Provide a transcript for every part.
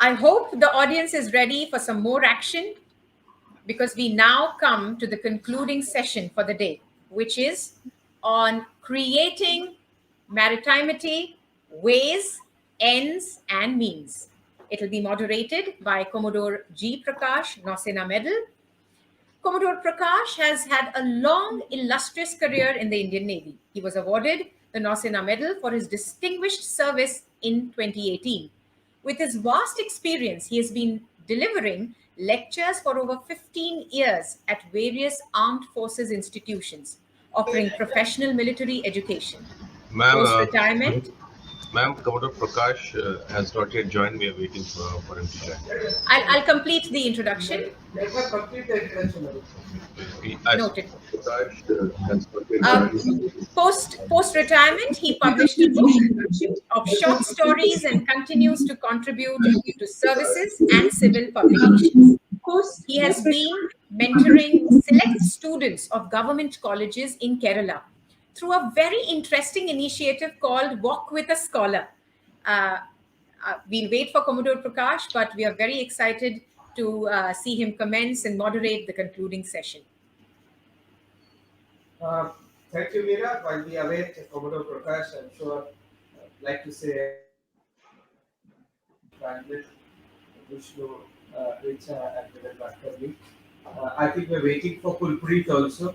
I hope the audience is ready for some more action, because we now come to the concluding session for the day, which is on creating Maritimity, ways, ends, and means. It will be moderated by Commodore G Prakash, Nausena Medal. Commodore Prakash has had a long, illustrious career in the Indian Navy. He was awarded the Nausena Medal for his distinguished service in 2018. With his vast experience, he has been delivering lectures for over 15 years at various armed forces institutions, offering professional military education. Post-retirement, Ma'am, Commodore Prakash has not yet joined. We are waiting for him to join. I'll complete the introduction. Let her complete the introduction. Noted. Uh, Post-retirement, he published a book of short stories and continues to contribute to services and civil publications. He has been mentoring select students of government colleges in Kerala through a very interesting initiative called Walk with a Scholar. We'll wait for Commodore Prakash, but we are very excited to see him commence and moderate the concluding session. Thank you, Meera. While we await Commodore Prakash, I'm sure I'd like to say Vishnu, Richa, and NDTV Nadkarni. I think we're waiting for Kulpreet also.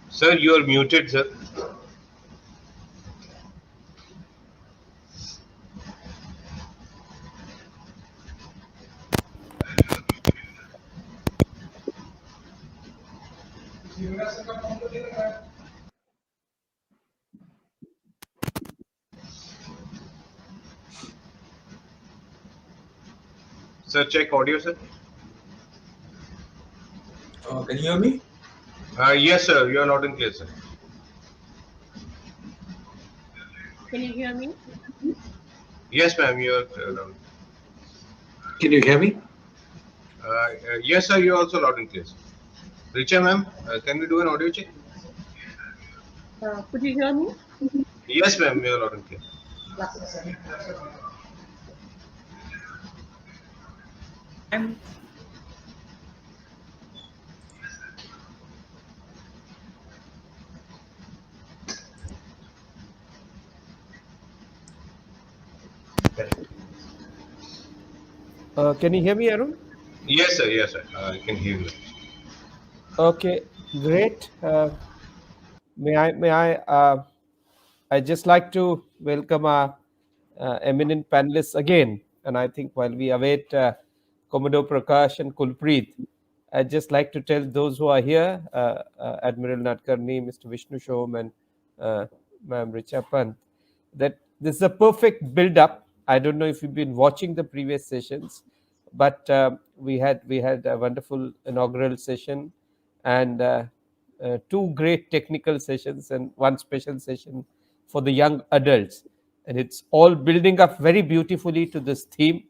Sir, you are muted, sir. Sir, check audio, sir. Can you hear me? Yes, sir. You are loud and clear, sir. Can you hear me? Yes, ma'am. You are loud. Can you hear me? Yes, sir. You are also loud and clear, sir. Richa, ma'am, can we do an audio check? Could you hear me? Yes, ma'am. You are loud and clear. Can you hear me, Arun? Yes, sir. Yes, sir. I can hear you. Okay, great. I just like to welcome our eminent panelists again. And I think while we await Commodore Prakash and Kulpreet, I'd just like to tell those who are here, Admiral Nadkarni, Mr. Vishnu Som, and Ma'am Richa Pant, that this is a perfect build-up. I don't know if you've been watching the previous sessions, but we had a wonderful inaugural session and two great technical sessions and one special session for the young adults. And it's all building up very beautifully to this theme,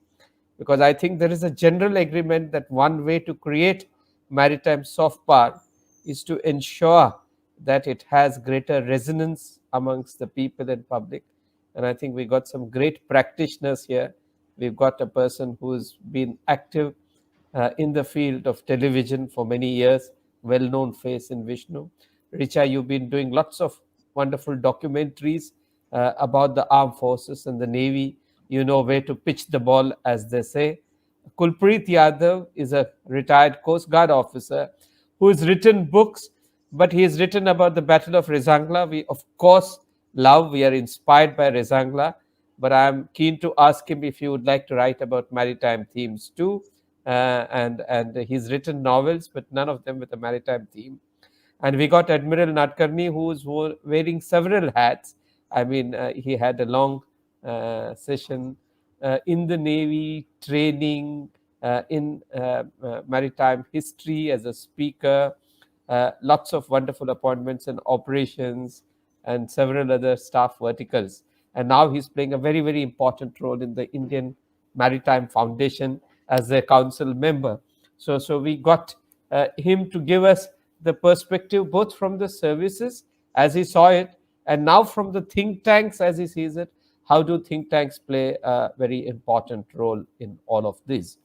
because I think there is a general agreement that one way to create maritime soft power is to ensure that it has greater resonance amongst the people and public. And I think we got some great practitioners here. We've got a person who's been active in the field of television for many years, well-known face in Vishnu. Richa, you've been doing lots of wonderful documentaries about the armed forces and the Navy. You know where to pitch the ball, as they say. Kulpreet Yadav is a retired Coast Guard officer who has written books, but he has written about the Battle of Rezangla. We, of course, we are inspired by Rezangla, but I'm keen to ask him if he would like to write about maritime themes too. And he's written novels, but none of them with a maritime theme. And we got Admiral Nadkarni, who's wearing several hats. I mean, he had a long session in the Navy, training, in maritime history as a speaker, lots of wonderful appointments in operations and several other staff verticals. And now he's playing a very, very important role in the Indian Maritime Foundation as a council member. So we got him to give us the perspective both from the services as he saw it, and now from the think tanks as he sees it. How do think tanks play a very important role in all of this?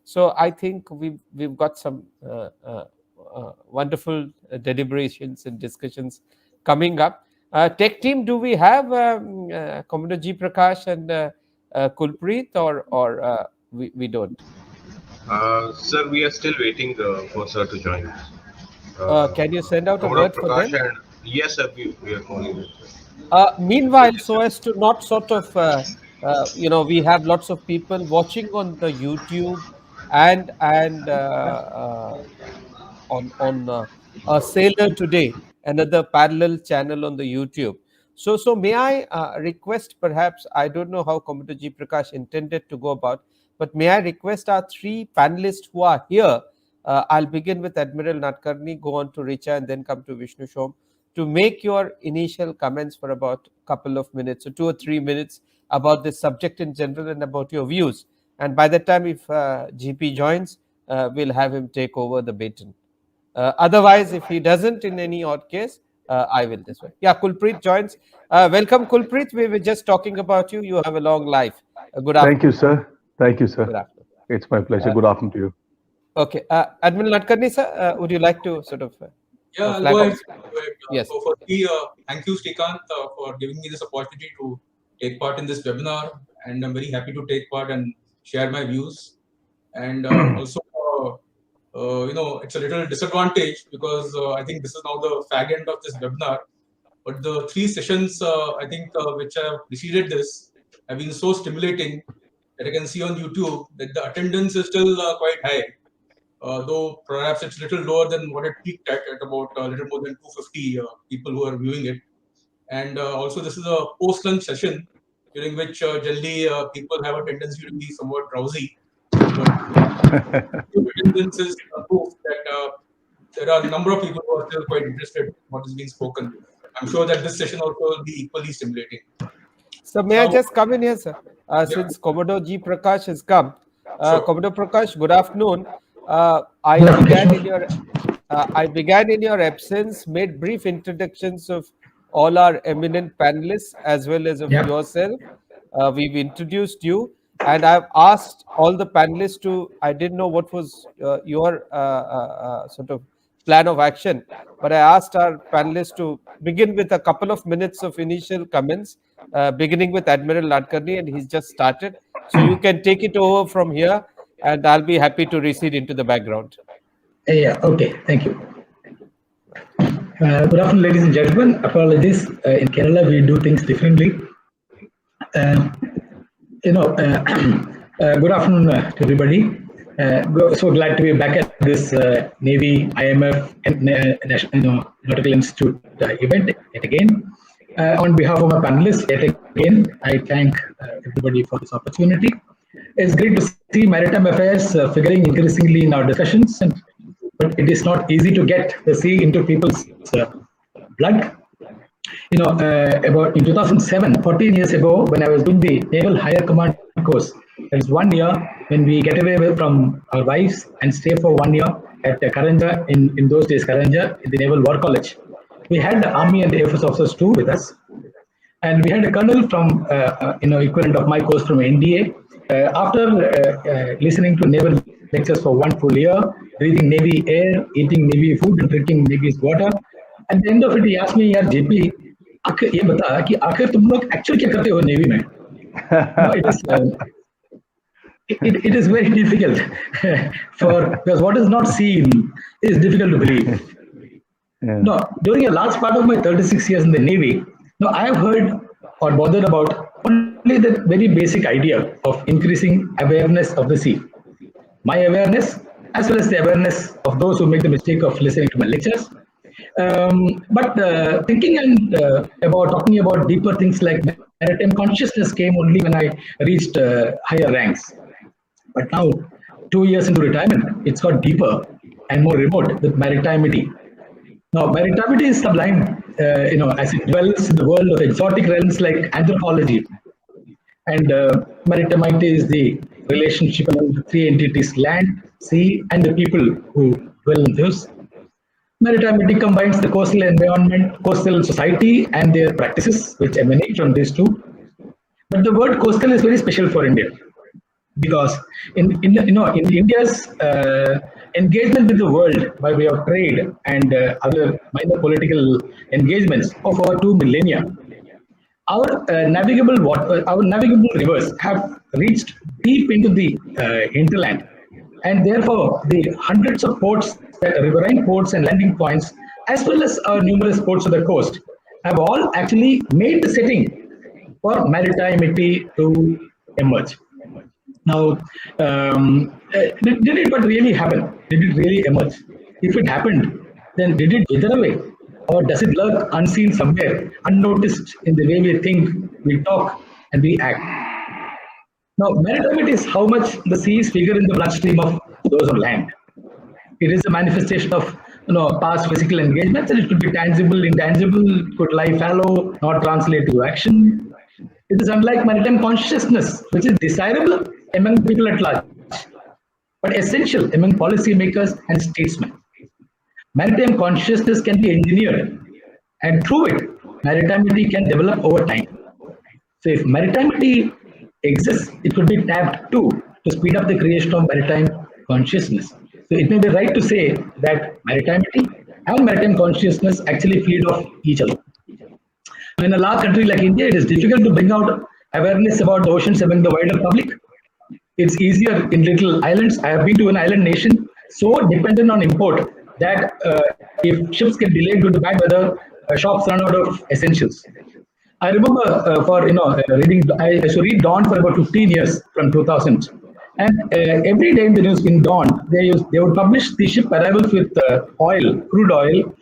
So I think we've got some wonderful deliberations and discussions coming up. Tech team, do we have Commodore G Prakash and Kulpreet, or we don't? Sir, we are still waiting for sir to join. Can you send out a word for them? Yes, sir, we are calling it. Meanwhile, so as to not sort of, we have lots of people watching on the YouTube and on Sailor Today, another parallel channel on the YouTube. So may I request, perhaps, I don't know how Commodore G Prakash intended to go about, but may I request our three panelists who are here, I'll begin with Admiral Nadkarni, go on to Richa, and then come to Vishnu Som, to make your initial comments for about a couple of minutes, or 2 or 3 minutes, about this subject in general and about your views. And by the time, if GP joins, we'll have him take over the baton. Otherwise, if he doesn't, in any odd case, I will this way. Yeah, Kulpreet joins. Welcome, Kulpreet. We were just talking about you. You have a long life. Good afternoon. Thank you, sir. Thank you, sir. Good afternoon. It's my pleasure. Good afternoon to you. Okay. Admiral Nadkarni, sir, would you like to sort of... Yeah, go ahead. Yes. So firstly, thank you, Srikanth, for giving me this opportunity to take part in this webinar. And I'm very happy to take part and share my views. And also, it's a little disadvantage because I think this is now the fag end of this webinar. But the 3 sessions, I think, which have preceded this have been so stimulating that I can see on YouTube that the attendance is still quite high. Though perhaps it's a little lower than what it peaked at about a little more than 250 people who are viewing it. And also, this is a post-lunch session during which generally people have a tendency to be somewhat drowsy. But attendance is proof that there are a number of people who are still quite interested in what is being spoken. I'm sure that this session also will be equally stimulating. So may I just come in here, sir? Since Commodore G Prakash has come. Sure. Commodore Prakash, good afternoon. I began in your absence, made brief introductions of all our eminent panelists as well as of yourself. We've introduced you, and I've asked all the panelists to, I didn't know what was your sort of plan of action, but I asked our panelists to begin with a couple of minutes of initial comments, beginning with Admiral Nadkarni, and he's just started. So you can take it over from here, and I'll be happy to recede into the background. Yeah, okay, thank you. Good afternoon, ladies and gentlemen. Apologies, in Kerala we do things differently. Good afternoon to everybody. So glad to be back at this Navy IMF National Nautical Institute event yet again. On behalf of my panelists, yet again, I thank everybody for this opportunity. It's great to see maritime affairs figuring increasingly in our discussions, but it is not easy to get the sea into people's blood. About in 2007, 14 years ago, when I was doing the Naval Higher Command course, there is 1 year when we get away from our wives and stay for 1 year at Karanja, in those days Karanja, in the Naval War College. We had the Army and the Air Force officers too with us, and we had a colonel from equivalent of my course from NDA. After listening to naval lectures for 1 full year, breathing Navy air, eating Navy food, and drinking Navy's water, at the end of it, he asked me, "Yaar, JP, ये बता कि आखिर तुम लोग actually क्या करते हो Navy में?" It is very difficult because what is not seen is difficult to believe. Yeah. No, during a large part of my 36 years in the Navy, I have heard or bothered about only the very basic idea of increasing awareness of the sea. My awareness, as well as the awareness of those who make the mistake of listening to my lectures. But thinking and about talking about deeper things like maritime consciousness came only when I reached higher ranks. But now, 2 years into retirement, it's got deeper and more remote with Maritimity. Now, Maritimity is sublime, as it dwells in the world of exotic realms like anthropology. And Maritimity is the relationship among the 3 entities: land, sea, and the people who well in this. Maritimity combines the coastal environment, coastal society, and their practices, which emanate from these two. But the word coastal is very special for India because in India's engagement with the world by way of trade and other minor political engagements of over 2 millennia, our navigable rivers have reached deep into the hinterland, and therefore the hundreds of ports, riverine ports and landing points, as well as our numerous ports of the coast, have all actually made the setting for maritimity to emerge. Now, did it but really happen? Did it really emerge? If it happened, then did it wither away? Or does it lurk unseen somewhere, unnoticed in the way we think, we talk, and we act? Now, maritimity is how much the seas figure in the bloodstream of those on land. It is a manifestation of past physical engagements, and it could be tangible, intangible, it could lie fallow, not translate to action. It is unlike maritime consciousness, which is desirable among people at large, but essential among policymakers and statesmen. Maritime consciousness can be engineered, and through it, maritimity can develop over time. So if maritimity exists, it could be tapped to speed up the creation of maritime consciousness. So it may be right to say that maritimity and maritime consciousness actually feed off each other. In a large country like India, it is difficult to bring out awareness about the oceans among the wider public. It's easier in little islands. I have been to an island nation so dependent on import that if ships get delayed due to bad weather, shops run out of essentials. I remember reading. I used to read Dawn for about 15 years from 2000, and every day in the news in Dawn they would publish the ship arrivals with crude oil,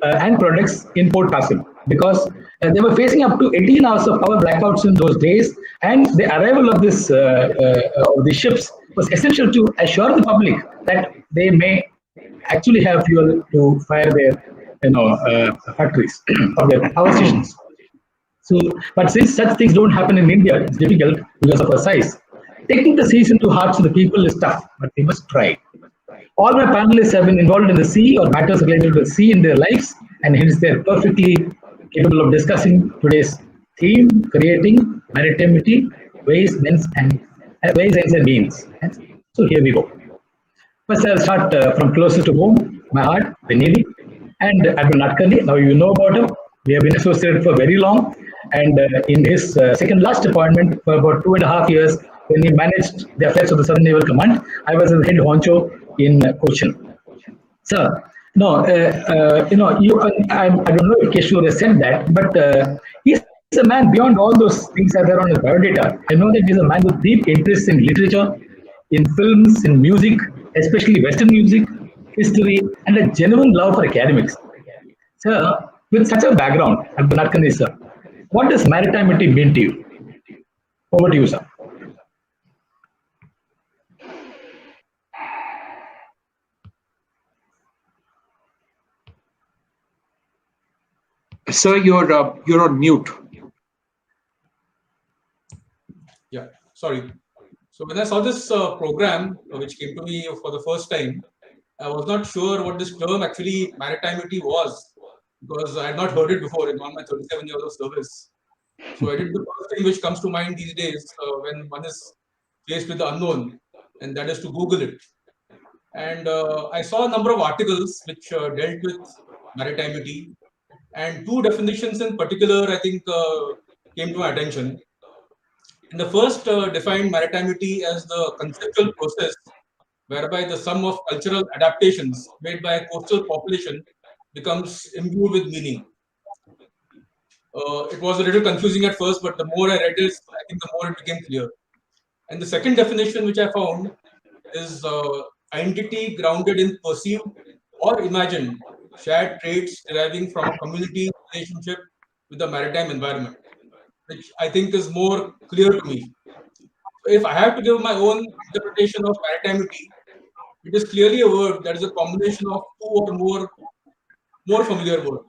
and products in Port Qasim, because they were facing up to 18 hours of power blackouts in those days, and the arrival of this of the ships was essential to assure the public that they may actually have fuel to fire their factories or their power stations. So, but since such things don't happen in India, it's difficult because of our size. Taking the seas into hearts of the people is tough, but we must try. All my panelists have been involved in the sea or matters related to the sea in their lives, and hence they're perfectly capable of discussing today's theme: creating maritimity, ways, ends, and means. So here we go. First, I'll start from closest to home, my heart, the Navy, and Admiral Nadkarni. Now you know about him. We have been associated for very long, and in his second last appointment for about 2.5 years, when he managed the affairs of the Southern Naval Command, I was his head honcho in Cochin. Sir, no, I don't know if Keshwar has said that, but he's a man beyond all those things that are on his biodata. I know that he's a man with deep interest in literature, in films, in music, especially Western music, history, and a genuine love for academics. Sir, with such a background, Nadkarni sir, what does maritimity mean to you? Over to you, sir. Sir, you're on mute. Yeah, sorry. So when I saw this program, which came to me for the first time, I was not sure what this term actually maritimity was, because I had not heard it before in all my 37 years of service. So I did the first thing which comes to mind these days when one is faced with the unknown, and that is to Google it. And I saw a number of articles which dealt with maritimity, and two definitions in particular, I think, came to my attention. And the first defined maritimity as the conceptual process whereby the sum of cultural adaptations made by a coastal population becomes imbued with meaning. It was a little confusing at first, but the more I read it, I think the more it became clear. And the second definition which I found is identity grounded in perceived or imagined shared traits deriving from a community relationship with the maritime environment, which I think is more clear to me. If I have to give my own interpretation of maritimity, it is clearly a word that is a combination of two or more familiar words,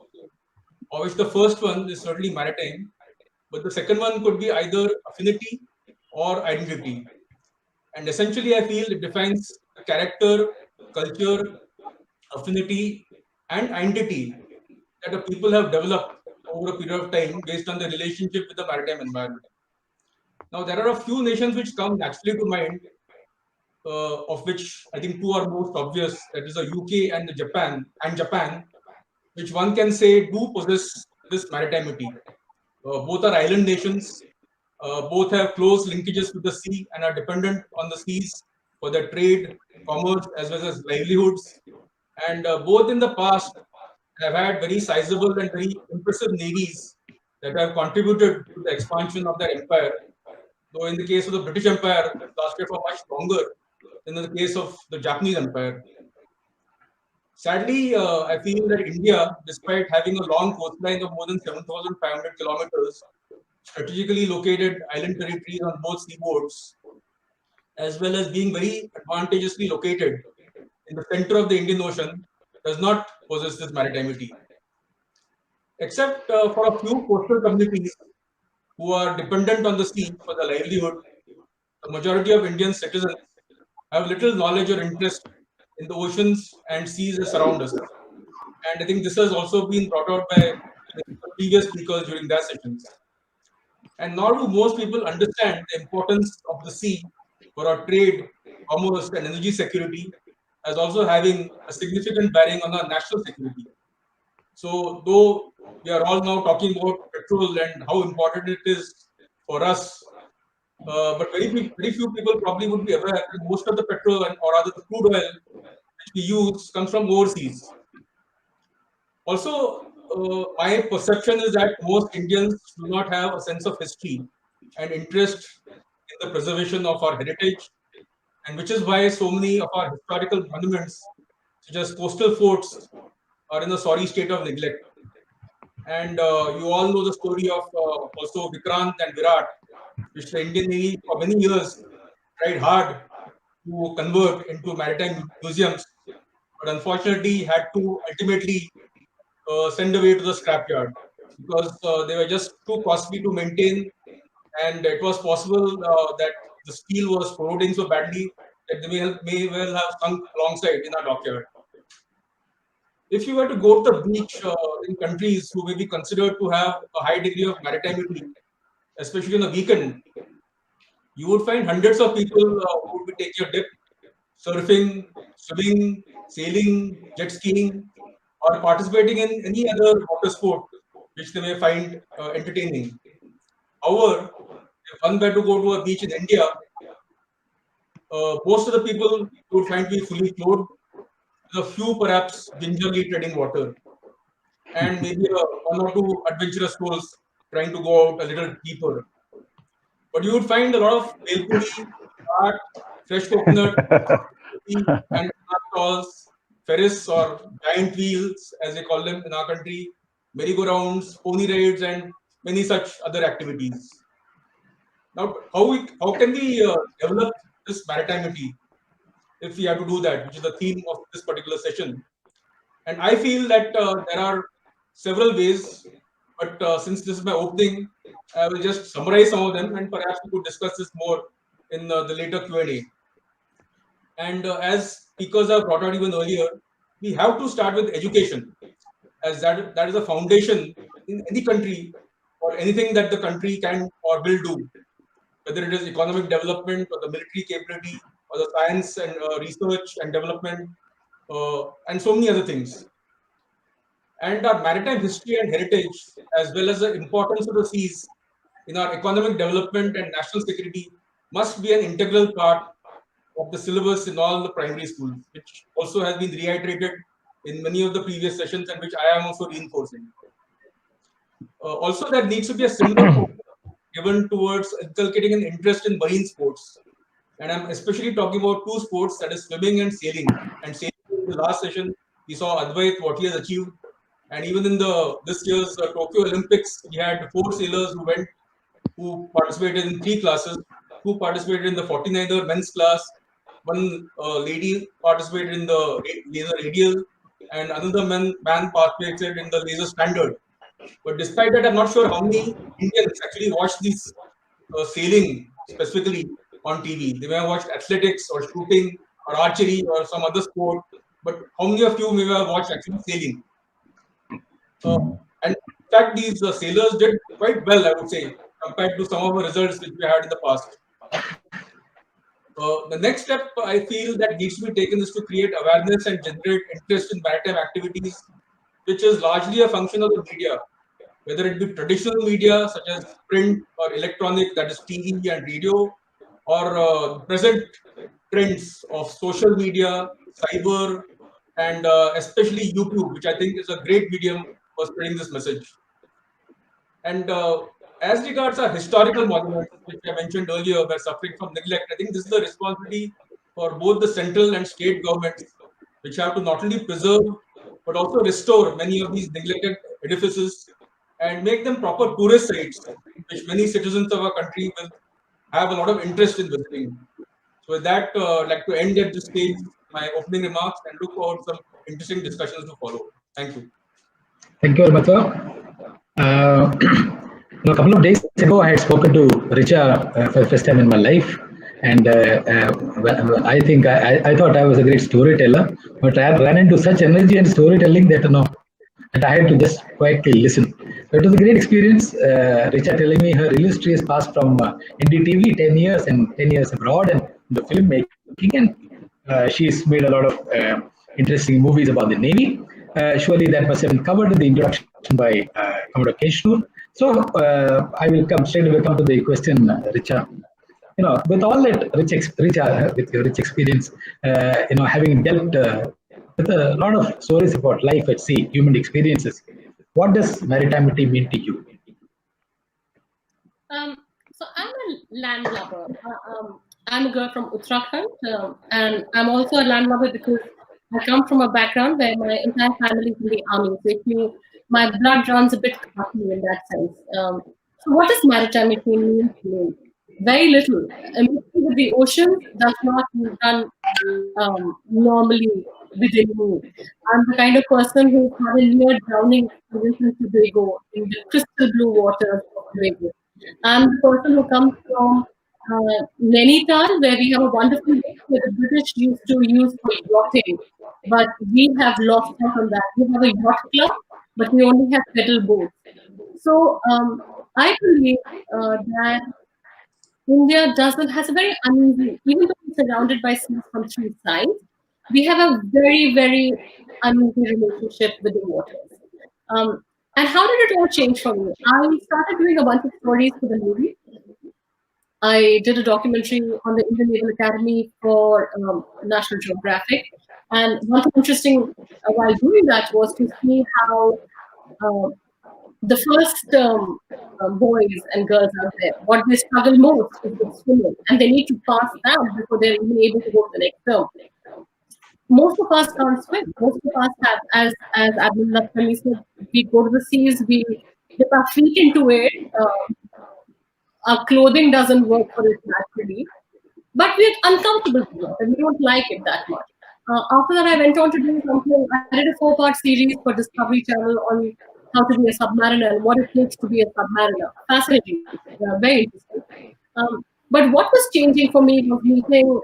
of which the first one is certainly maritime, but the second one could be either affinity or identity. And essentially, I feel it defines character, culture, affinity, and identity that the people have developed over a period of time based on the relationship with the maritime environment. Now, there are a few nations which come naturally to mind, of which I think two are most obvious. That is the UK and Japan, which one can say do possess this maritimity. Both are island nations. Both have close linkages with the sea and are dependent on the seas for their trade, commerce, as well as livelihoods. And both in the past have had very sizable and very impressive navies that have contributed to the expansion of their empire. Though in the case of the British Empire, it lasted for much longer than in the case of the Japanese Empire. Sadly, I feel that India, despite having a long coastline of more than 7,500 kilometers, strategically located island territories on both seaboards, as well as being very advantageously located in the center of the Indian Ocean, does not possess this maritimity. Except for a few coastal communities who are dependent on the sea for their livelihood, the majority of Indian citizens have little knowledge or interest in the oceans and seas that surround us. And I think this has also been brought out by the previous speakers during their sessions. And nor do most people understand the importance of the sea for our trade, commerce, and energy security, as also having a significant bearing on our national security. So, though we are all now talking about petrol and how important it is for us, but very few people probably would be aware that most of the petrol or rather the crude oil which we use comes from overseas. Also, my perception is that most Indians do not have a sense of history and interest in the preservation of our heritage, and which is why so many of our historical monuments, such as coastal forts, are in a sorry state of neglect. And you all know the story of also Vikrant and Virat, which the Indian Navy for many years tried hard to convert into maritime museums, but unfortunately had to ultimately send away to the scrapyard because they were just too costly to maintain, and it was possible that the steel was corroding so badly that they may well have sunk alongside in our dockyard. If you were to go to the beach in countries who may be considered to have a high degree of maritimity, especially on the weekend, you would find hundreds of people who would be taking a dip, surfing, swimming, sailing, jet skiing, or participating in any other water sport which they may find entertaining. However, if one were to go to a beach in India, most of the people would find to be fully clothed, with a few perhaps gingerly treading water, and maybe one or two adventurous souls trying to go out a little deeper. But you would find a lot of belpuri, chaat, fresh coconut, and stalls, ferris or giant wheels, as they call them in our country, merry-go-rounds, pony rides, and many such other activities. Now, how can we develop this maritimity if we have to do that, which is the theme of this particular session? And I feel that there are several ways, but since this is my opening, I will just summarize some of them, and perhaps we could discuss this more in the later Q&A. And as speakers have brought out even earlier, we have to start with education, as that is a foundation in any country or anything that the country can or will do, whether it is economic development or the military capability or the science and research and development and so many other things. And our maritime history and heritage, as well as the importance of the seas in our economic development and national security, must be an integral part of the syllabus in all the primary schools, which also has been reiterated in many of the previous sessions and which I am also reinforcing. Also, there needs to be a similar focus given towards inculcating an interest in marine sports. And I'm especially talking about two sports, that is swimming and sailing. And sailing, in the last session, we saw Advait, what he has achieved. And even in this year's Tokyo Olympics, we had 4 sailors who participated in 3 classes, who participated in the 49er men's class, one lady participated in the laser radial, and another man participated in the laser standard. But despite that, I'm not sure how many Indians actually watched this sailing specifically on TV. They may have watched athletics or shooting or archery or some other sport, but how many of you may have watched actually sailing? And in fact, these sailors did quite well, I would say, compared to some of the results which we had in the past. The next step I feel that needs to be taken is to create awareness and generate interest in maritime activities, which is largely a function of the media, whether it be traditional media such as print or electronic, that is TV and radio, or present trends of social media, cyber, and especially YouTube, which I think is a great medium for spreading this message. And as regards our historical monuments, which I mentioned earlier, were suffering from neglect, I think this is the responsibility for both the central and state governments, which have to not only preserve but also restore many of these neglected edifices and make them proper tourist sites, which many citizens of our country will have a lot of interest in visiting. So with that, I'd like to end at this stage my opening remarks and look forward to some interesting discussions to follow. Thank you. Thank you very much, sir. A couple of days ago, I had spoken to Richa for the first time in my life, and I think I thought I was a great storyteller, but I ran into such energy and storytelling that that I had to just quietly listen. So it was a great experience. Richa telling me her illustrious past from NDTV, 10 years and 10 years abroad, and the filmmaking, and she's made a lot of interesting movies about the Navy. Surely that must have been covered in the introduction by Comdt Kulpreet. So I will come straight away to the question, Richa. With all that Richa, with your rich experience, having dealt with a lot of stories about life at sea, human experiences, what does maritimity mean to you? So I'm a landlubber. I'm a girl from Uttarakhand, and I'm also a landlubber because I come from a background where my entire family is in the army. So my blood runs a bit cocky in that sense. So what does maritimity mean to me? Very little. Mixing with the ocean does not run normally within me. I'm the kind of person who had a near drowning experience in Tobago, in the crystal blue waters of Tobago. I'm the person who comes from Nainital, where we have a wonderful lake where the British used to use for yachting, but we have lost out on that. We have a yacht club, but we only have pedal boats. So I believe that India has a very uneasy, even though it's surrounded by seas from three sides, we have a very, very uneasy relationship with the waters. And how did it all change for me? I started doing a bunch of stories for the Navy. I did a documentary on the Indian Naval Academy for National Geographic. And one thing interesting while doing that was to see how the first boys and girls out there, what they struggle most is with swimming, and they need to pass down before they're even able to go to the next term. Most of us can't swim. Most of us have, as Admiral Nadkarni said, we go to the seas, we dip our feet into it. Our clothing doesn't work for it naturally, but we're uncomfortable with it, and we don't like it that much. After that, I went on to do something. I did a 4-part series for Discovery Channel on how to be a submariner and what it takes to be a submariner. Fascinating, very interesting. But what was changing for me was meeting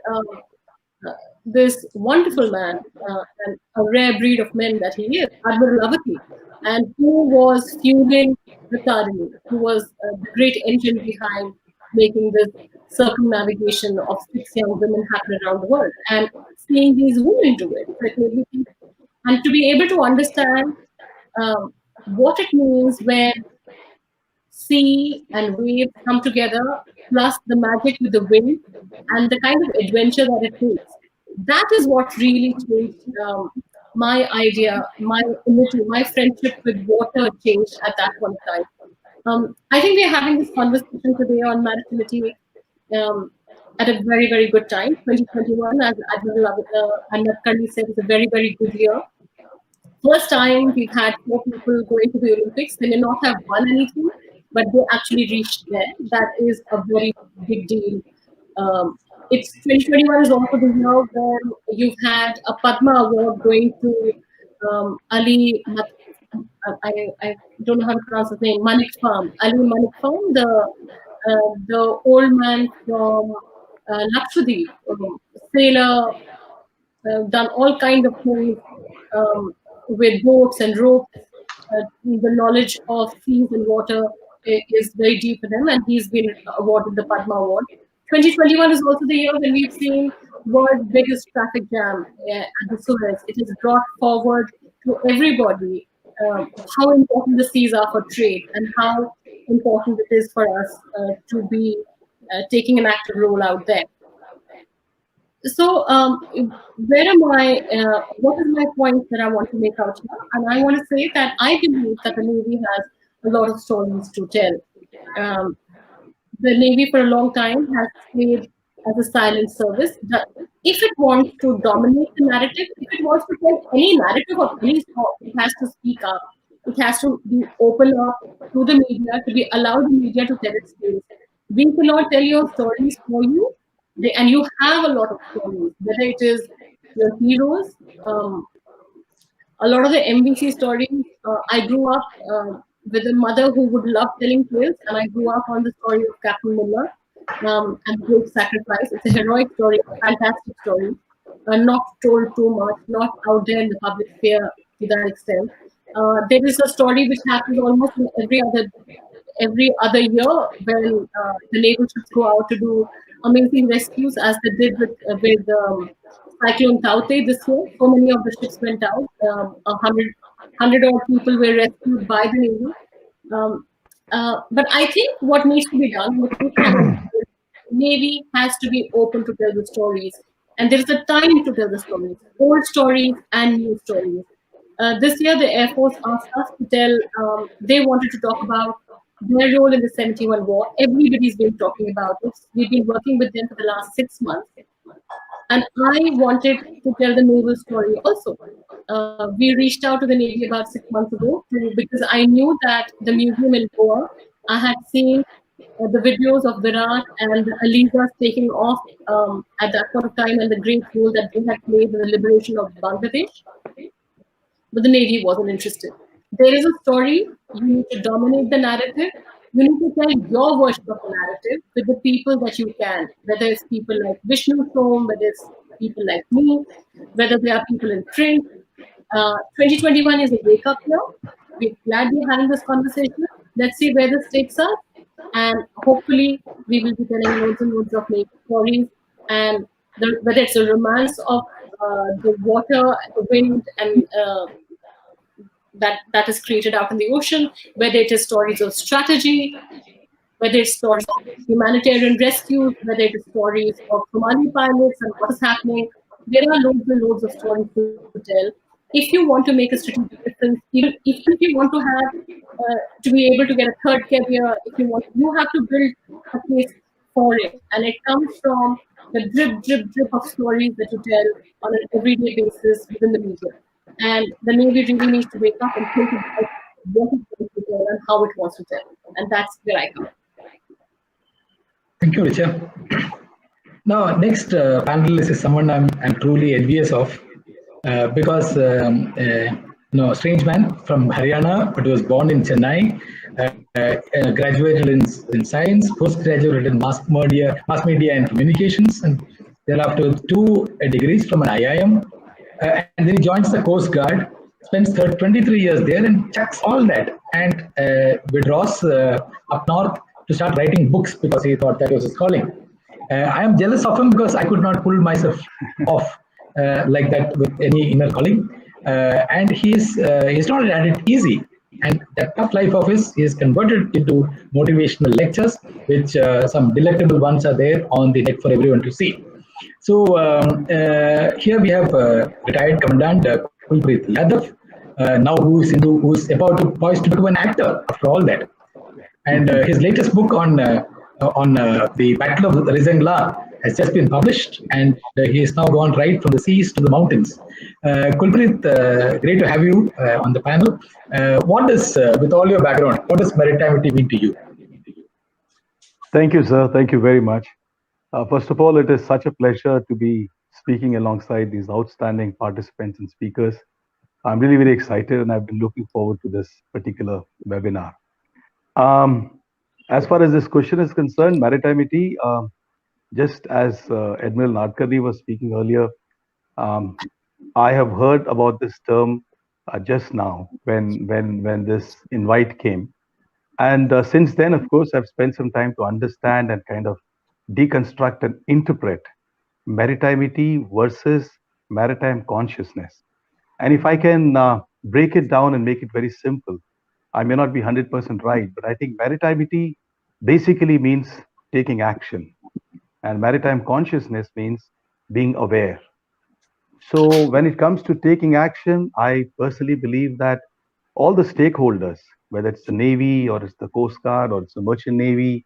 this wonderful man, and a rare breed of men that he is, Admiral Avati, and who was fueling Retd, who was the great engine behind making this circumnavigation of 6 young women happen around the world, and seeing these women do it. And to be able to understand what it means when sea and waves come together, plus the magic with the wind and the kind of adventure that it takes. That is what really changed my idea, my imagery, my friendship with water changed at that one time. I think we're having this conversation today on Maritimity at a very, very good time. 2021, as Admiral Nadkarni said, is a very, very good year. First time we've had 4 people going to the Olympics. They may not have won anything, but they actually reached there. That is a very big deal. It's 2021 is also the year where you've had a Padma Award going to Ali. I don't know how to pronounce his name. Manik Farm. Ali Manik Farm, the old man from Lakshadweep, sailor. done all kinds of things with boats and ropes. The knowledge of seas and water is very deep in him, and he's been awarded the Padma Award. 2021 is also the year when we've seen world's biggest traffic jam at the Suez. It has brought forward to everybody how important the seas are for trade and how important it is for us to be taking an active role out there. So, where am I? What is my point that I want to make out here? And I want to say that I believe that the Navy has a lot of stories to tell. The Navy for a long time has played as a silent service. If it wants to dominate the narrative, if it wants to tell any narrative of any sort, it has to speak up. It has to be open up to the media, to be allowed the media to tell its stories. We cannot tell your stories for you. And you have a lot of stories, whether it is your heroes, a lot of the MVC stories. I grew up with a mother who would love telling tales, and I grew up on the story of Captain Miller and the Great Sacrifice. It's a heroic story, a fantastic story, not told too much, not out there in the public sphere to that extent. There is a story which happens almost in every other year when the naval ships go out to do amazing rescues, as they did with Cyclone Taute this year. So many of the ships went out. 100 odd people were rescued by the Navy. But I think what needs to be done, Navy has to be open to tell the stories. And there is a time to tell the stories, old stories and new stories. This year, the Air Force asked us to tell, they wanted to talk about their role in the 71 war. Everybody's been talking about it. We've been working with them for the last 6 months. And I wanted to tell the naval story also. We reached out to the Navy about 6 months ago because I knew that the museum in Goa, I had seen the videos of Virat and the Alizas taking off at that point of time and the great role that they had played in the liberation of Bangladesh. But the Navy wasn't interested. There is a story, you need to dominate the narrative. You need to tell your version of the narrative with the people that you can, whether it's people like Vishnu Som, whether it's people like me, whether there are people in print. 2021 is a wake-up year. We're glad we're having this conversation. Let's see where this takes us. And hopefully we will be telling loads and loads of stories. And whether it's a romance of the water, the wind, and that is created out in the ocean, whether it is stories of strategy, whether it's stories of humanitarian rescue, whether it is stories of Somali pilots and what is happening. There are loads and loads of stories to tell. If you want to make a strategic difference, even if you want to have to be able to get a third career, you have to build a case for it, and it comes from the drip of stories that you tell on an everyday basis within the media. And the Navy really needs to wake up and think about what it wants to tell and how it wants to tell. And that's where I come. Thank you, Richa. Now, next panelist is someone I'm truly envious of because strange man from Haryana, but he was born in Chennai, graduated in science, postgraduated in mass media and communications, and thereafter 2 degrees from an IIM. And then he joins the Coast Guard, spends 23 years there and chucks all that and withdraws up north to start writing books because he thought that was his calling. I am jealous of him because I could not pull myself off like that with any inner calling. And he's not at it easy. And that tough life of his is converted into motivational lectures, which some delectable ones are there on the net for everyone to see. So here we have retired Commt Kulpreet Yadav, now who's poised to become an actor after all that. And his latest book on the Battle of Rizengla has just been published, and he has now gone right from the seas to the mountains. Kulpreet, great to have you on the panel. What does, with all your background, what does Maritimity mean to you? Thank you, sir. Thank you very much. First of all, it is such a pleasure to be speaking alongside these outstanding participants and speakers. I'm really very excited, and I've been looking forward to this particular webinar. As far as this question is concerned, Maritimity, just as Admiral Nadkarni was speaking earlier, I have heard about this term just now when this invite came. And since then, of course, I've spent some time to understand and kind of deconstruct and interpret maritimity versus maritime consciousness. And if I can break it down and make it very simple, I may not be 100% right, but I think maritimity basically means taking action. And maritime consciousness means being aware. So when it comes to taking action, I personally believe that all the stakeholders, whether it's the Navy or it's the Coast Guard or it's the Merchant Navy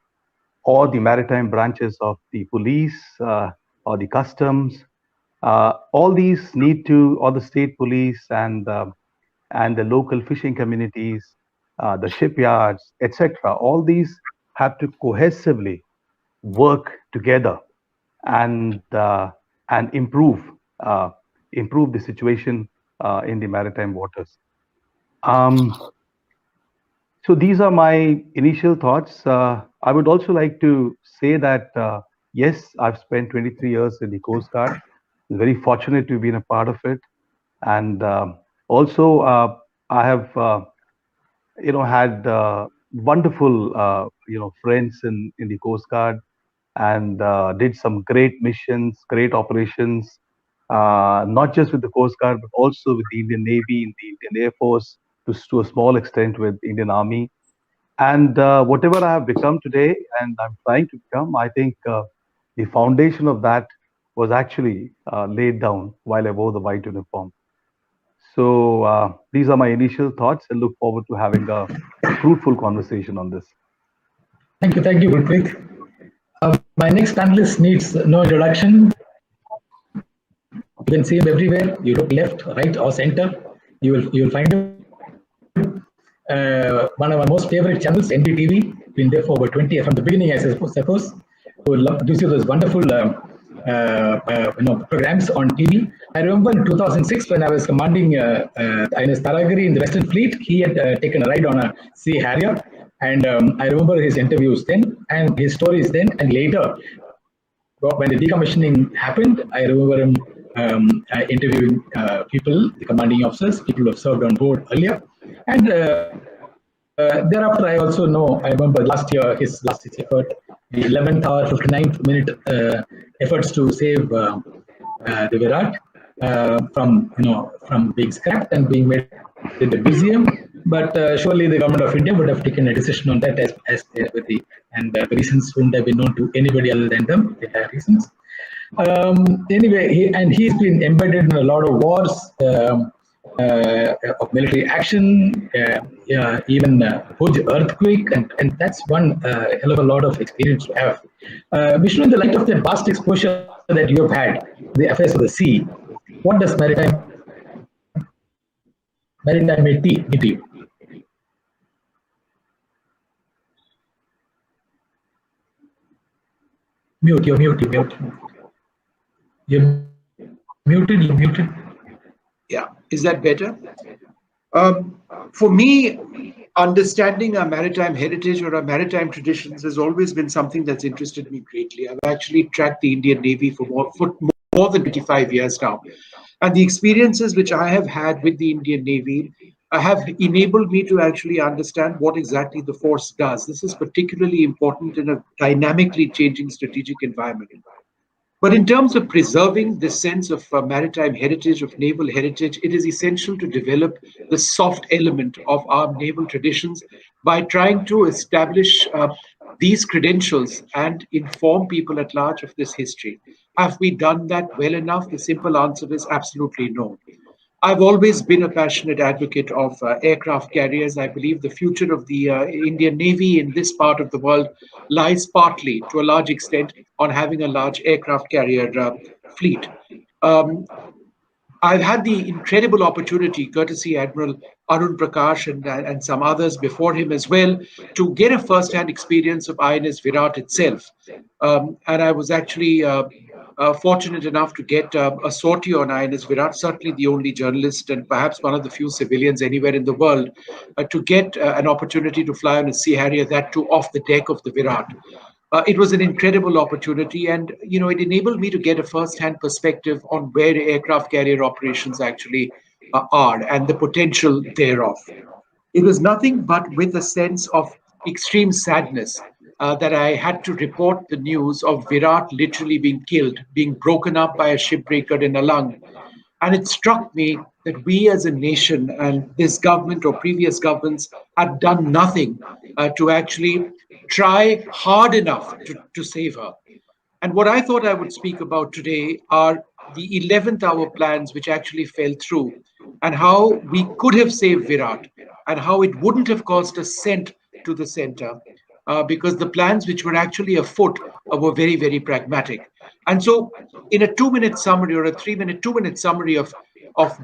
or the maritime branches of the police or the customs, all these need to, or the state police and the local fishing communities, the shipyards, etc. All these have to cohesively work together and improve the situation in the maritime waters. So these are my initial thoughts. I would also like to say that yes, I've spent 23 years in the Coast Guard. I'm very fortunate to have been a part of it, and also I have had wonderful friends in the Coast Guard, and did some great missions, great operations, not just with the Coast Guard, but also with the Indian Navy, in the Indian Air Force, to a small extent with Indian Army. And whatever I have become today, and I'm trying to become, I think the foundation of that was actually laid down while I wore the white uniform. So these are my initial thoughts, and look forward to having a fruitful conversation on this. Thank you, Kulpreet. My next panelist needs no introduction. You can see him everywhere. You look left, right, or center. You will find him. One of our most favorite channels, NDTV, been there for over 20 years from the beginning, I suppose. Who gives you those wonderful programs on TV. I remember in 2006 when I was commanding INS Taragiri in the Western Fleet, he had taken a ride on a Sea Harrier, and I remember his interviews then and his stories then and later. When the decommissioning happened, I remember him interviewing people, the commanding officers, people who have served on board earlier, and thereafter I also know. I remember last year his effort, the 11th hour, 59th minute efforts to save the Virat from being scrapped and being made in the museum. But surely the government of India would have taken a decision on that and the reasons wouldn't have been known to anybody other than them. They have reasons. Anyway, he's been embedded in a lot of wars, of military action, even Bhuj earthquake, and that's one hell of a lot of experience to have. Vishnu, in the light of that vast exposure that you have had, the affairs of the sea, what does maritime mean to you? You're muted. Yeah, is that better? For me, understanding our maritime heritage or our maritime traditions has always been something that's interested me greatly. I've actually tracked the Indian Navy for more than 25 years now. And the experiences which I have had with the Indian Navy have enabled me to actually understand what exactly the force does. This is particularly important in a dynamically changing strategic environment. But in terms of preserving this sense of maritime heritage, of naval heritage, it is essential to develop the soft element of our naval traditions by trying to establish these credentials and inform people at large of this history. Have we done that well enough? The simple answer is absolutely no. I've always been a passionate advocate of aircraft carriers. I believe the future of the Indian Navy in this part of the world lies partly, to a large extent, on having a large aircraft carrier fleet. I've had the incredible opportunity, courtesy Admiral Arun Prakash and some others before him as well, to get a first-hand experience of INS Virat itself. And I was actually fortunate enough to get a sortie on INS Virat, certainly the only journalist and perhaps one of the few civilians anywhere in the world to get an opportunity to fly on a Sea Harrier, that too off the deck of the Virat. It was an incredible opportunity, and it enabled me to get a first-hand perspective on where aircraft carrier operations actually are and the potential thereof. It was nothing but with a sense of extreme sadness that I had to report the news of Virat literally being killed, being broken up by a shipbreaker in Alang. And it struck me that we as a nation and this government or previous governments had done nothing to actually try hard enough to save her. And what I thought I would speak about today are the 11th hour plans which actually fell through, and how we could have saved Virat, and how it wouldn't have cost a cent to the center, because the plans which were actually afoot were very, very pragmatic. And so in a 2-minute summary or a 2-minute summary of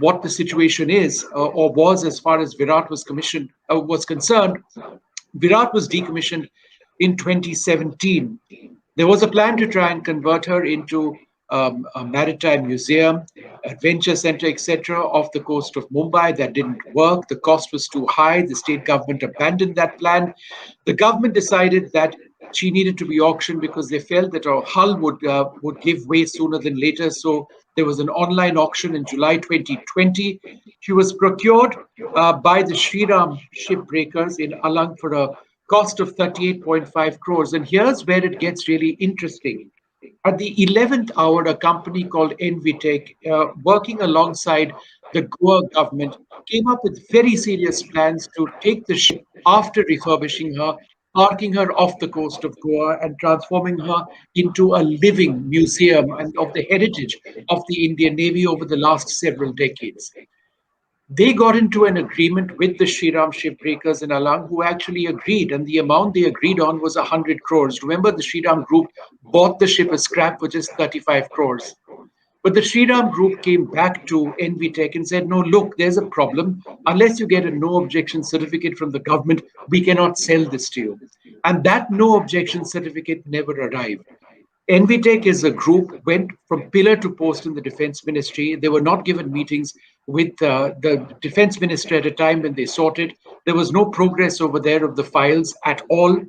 what the situation is or was as far as Virat was concerned, Virat was decommissioned in 2017. There was a plan to try and convert her into a maritime museum, adventure center, etc. off the coast of Mumbai. That didn't work. The cost was too high. The state government abandoned that plan. The government decided that she needed to be auctioned because they felt that her hull would give way sooner than later. So there was an online auction in July 2020. She was procured by the Shriram shipbreakers in Alang for a cost of 38.5 crores. And here's where it gets really interesting. At the 11th hour, a company called NDTV, working alongside the Goa government, came up with very serious plans to take the ship after refurbishing her, parking her off the coast of Goa and transforming her into a living museum and of the heritage of the Indian Navy over the last several decades. They got into an agreement with the Shriram shipbreakers in Alang, who actually agreed, and the amount they agreed on was 100 crores. Remember, the Shriram group bought the ship as scrap for just 35 crores. But the Shriram group came back to NDTV and said, no, look, there's a problem. Unless you get a no objection certificate from the government, we cannot sell this to you. And that no objection certificate never arrived. NDTV as a group went from pillar to post in the defense ministry. They were not given meetings with the defense minister at a time when they sorted. There was no progress over there of the files at all.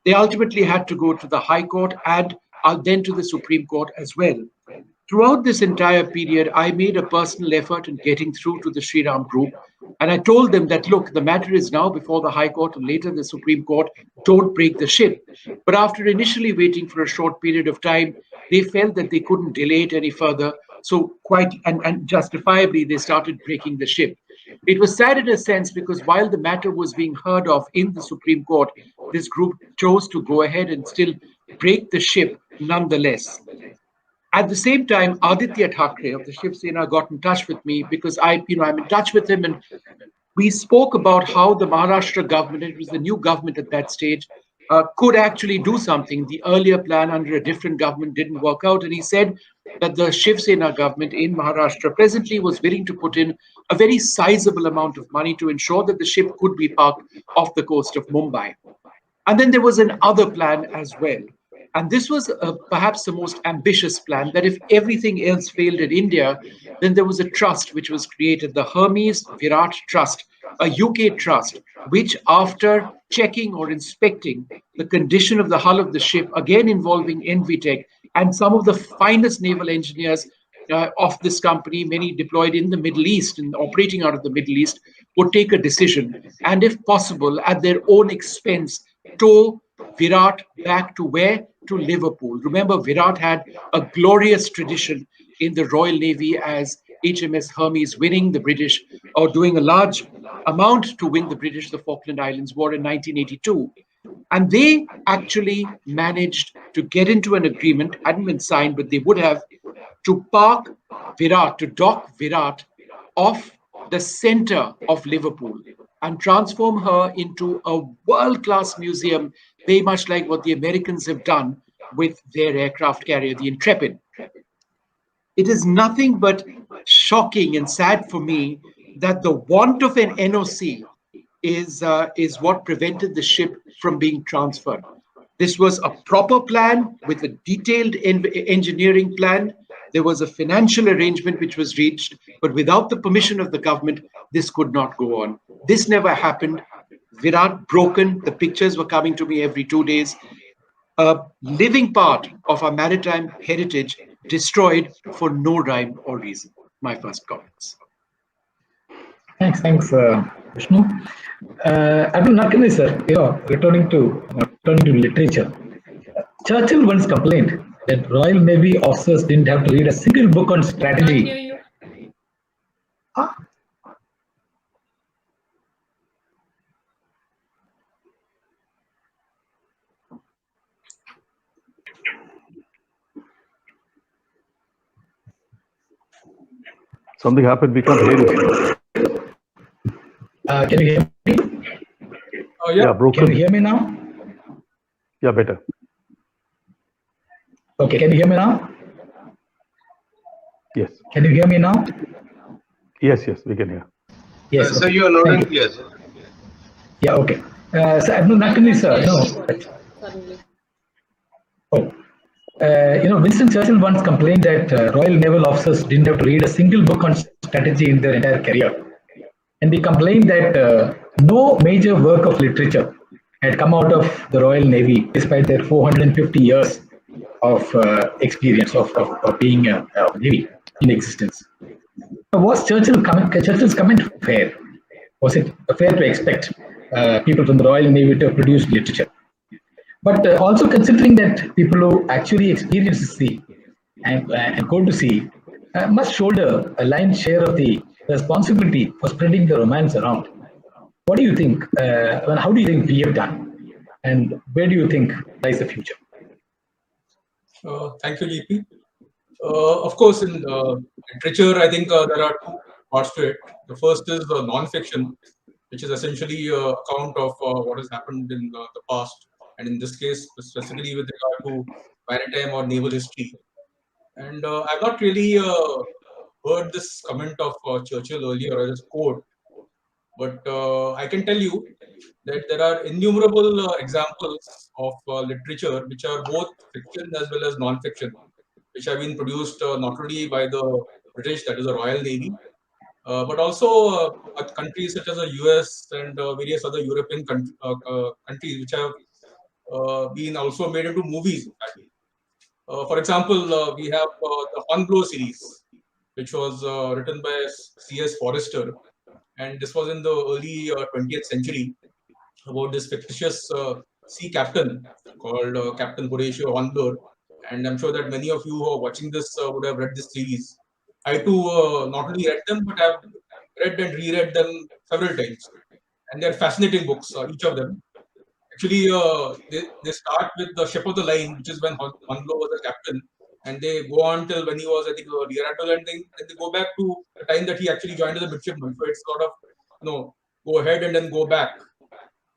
They ultimately had to go to the High Court and then to the Supreme Court as well. Throughout this entire period, I made a personal effort in getting through to the Shriram group. And I told them that, look, the matter is now before the High Court and later the Supreme Court. Don't break the ship. But after initially waiting for a short period of time, they felt that they couldn't delay it any further. So quite and justifiably, they started breaking the ship. It was sad in a sense because while the matter was being heard of in the Supreme Court, this group chose to go ahead and still break the ship nonetheless. At the same time, Aditya Thackeray of the Shiv Sena got in touch with me because I'm in touch with him, and we spoke about how the Maharashtra government, it was the new government at that stage, could actually do something. The earlier plan under a different government didn't work out, and he said that the Shiv Sena government in Maharashtra presently was willing to put in a very sizable amount of money to ensure that the ship could be parked off the coast of Mumbai. And then there was another plan as well. And this was perhaps the most ambitious plan, that if everything else failed in India, then there was a trust which was created, the Hermes Virat Trust, a UK trust, which after checking or inspecting the condition of the hull of the ship, again involving NDTV and some of the finest naval engineers of this company, many deployed in the Middle East and operating out of the Middle East, would take a decision and, if possible, at their own expense, tow Virat back to where? To Liverpool. Remember, Virat had a glorious tradition in the Royal Navy as HMS Hermes, winning the British, or doing a large amount to win the British the Falkland Islands War in 1982. And they actually managed to get into an agreement, hadn't been signed, but they would have, to park Virat, to dock Virat off the center of Liverpool and transform her into a world-class museum, very much like what the Americans have done with their aircraft carrier, the Intrepid. It is nothing but shocking and sad for me that the want of an NOC is what prevented the ship from being transferred. This was a proper plan with a detailed engineering plan. There was a financial arrangement which was reached, but without the permission of the government, this could not go on. This never happened. Virat broken. The pictures were coming to me every 2 days. a living part of our maritime heritage destroyed for no rhyme or reason. My first comments. Thanks, Vishnu. Abdul Nadkarni, sir, returning to literature. Churchill once complained that Royal Navy officers didn't have to read a single book on strategy. Can't hear you. Something happened. We can't hear you. Can you hear me? Yeah, broken. Can you hear me now? Yeah, better. Okay, can you hear me now? Yes. Can you hear me now? Yes, we can hear. Yes. So okay. you are loud Thank and clear, sir. Yeah, okay. So Abdul Nadkarni, sir, Suddenly. Winston Churchill once complained that Royal Naval officers didn't have to read a single book on strategy in their entire career. And he complained that no major work of literature had come out of the Royal Navy despite their 450 years of experience of being a Navy in existence. Was Churchill's comment fair? Was it fair to expect people from the Royal Navy to produce literature? But also considering that people who actually experience the sea and go to sea must shoulder a lion's share of the responsibility for spreading the romance around. What do you think? How do you think we have done? And where do you think lies the future? Thank you, GP. Of course, in literature, I think there are two parts to it. The first is non-fiction, which is essentially an account of what has happened in the past, and in this case, specifically with regard to maritime or naval history. And I've not really heard this comment of Churchill earlier, or this quote, but I can tell you that there are innumerable examples of literature which are both fiction as well as non-fiction, which have been produced not only by the British, that is the Royal Navy, but also countries such as the US and various other European countries which have been also made into movies. For example, we have the Hornblower series, which was written by C.S. Forrester, and this was in the early 20th century, about this fictitious sea captain called Captain Horatio Hornblower. And I'm sure that many of you who are watching this would have read this series. I too not only read them, but have read and reread them several times. And they're fascinating books, each of them. Actually, they start with the Ship of the Line, which is when Hornblower was a captain. And they go on till when he was, I think, a rear admiral, and then they go back to the time that he actually joined as a midshipman. So it's sort of, go ahead and then go back.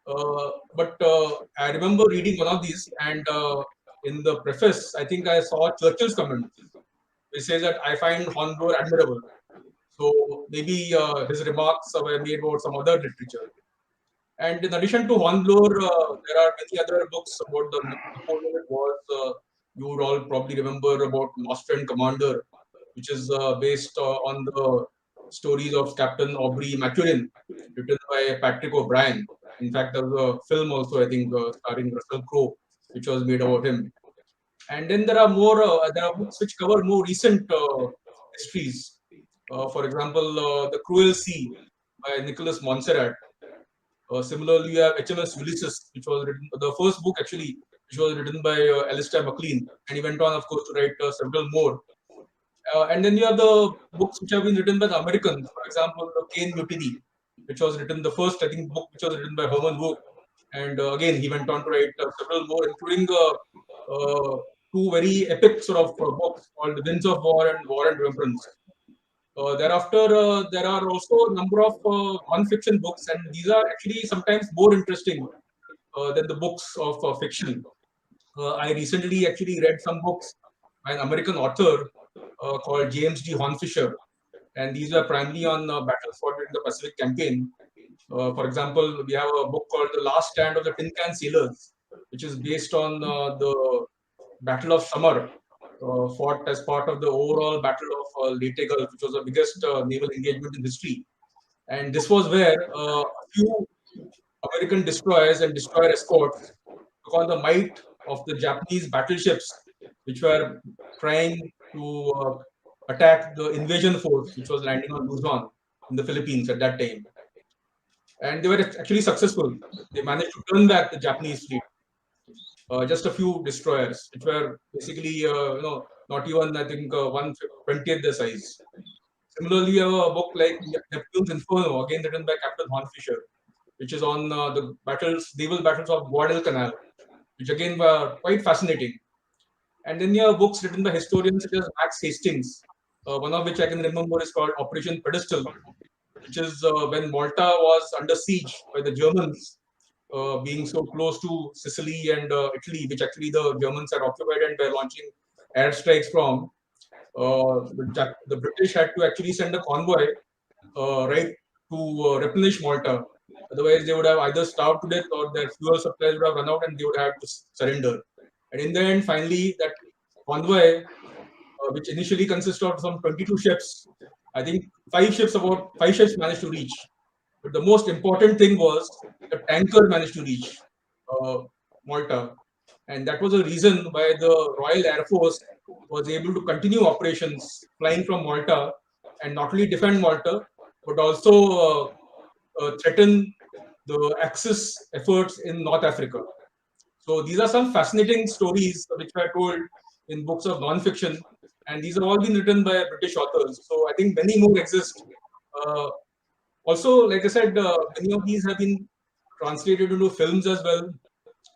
But I remember reading one of these, and in the preface, I think I saw Churchill's comment, which says that I find Hornblower admirable. So maybe his remarks were made about some other literature. And in addition to Hornblower, there are many other books about the Napoleonic Wars. You would all probably remember about Master and Commander, which is based on the stories of Captain Aubrey Maturin, written by Patrick O'Brien. In fact, there was a film also, I think, starring Russell Crowe, which was made about him. And then there are books which cover more recent histories. For example, The Cruel Sea by Nicholas Montserrat. Similarly, you have HMS Ulysses, which was written, the first book actually, which was written by Alistair MacLean, and he went on, of course, to write several more. And then you have the books which have been written by the Americans. For example, The Cane Mutiny, which was written, the first, I think, book which was written by Herman Wouk. And again, he went on to write several more, including two very epic sort of books called The Winds of War and War and Remembrance. Thereafter, there are also a number of non-fiction books, and these are actually sometimes more interesting than the books of fiction. I recently actually read some books by an American author called James D. Hornfisher, and these were primarily on battles fought during the Pacific Campaign. For example, we have a book called The Last Stand of the Tin Can Sailors, which is based on the Battle of Samar, fought as part of the overall Battle of Leyte Gulf, which was the biggest naval engagement in history. And this was where a few American destroyers and destroyer escorts took on the might of the Japanese battleships, which were trying to attack the invasion force, which was landing on Luzon in the Philippines at that time. And they were actually successful. They managed to turn back the Japanese fleet. Just a few destroyers, which were basically, not even, I think, 1/20th the size. Similarly, a book like Neptune's Inferno, again written by Captain Horn Fisher, which is on the naval battles of Guadalcanal, which again were quite fascinating. And then you have books written by historians such as Max Hastings, one of which I can remember is called Operation Pedestal, which is when Malta was under siege by the Germans, being so close to Sicily and Italy, which actually the Germans had occupied and were launching airstrikes from. The British had to actually send a convoy right to replenish Malta. Otherwise, they would have either starved to death or their fuel supplies would have run out and they would have to surrender. And in the end, finally, that convoy, which initially consisted of some 22 ships, I think 5 ships managed to reach. But the most important thing was the tanker managed to reach Malta. And that was the reason why the Royal Air Force was able to continue operations flying from Malta and not only defend Malta, but also threaten the Axis efforts in North Africa. So these are some fascinating stories which were told in books of non-fiction, and these have all been written by British authors. So I think many more exist. Also, like I said, many of these have been translated into films as well.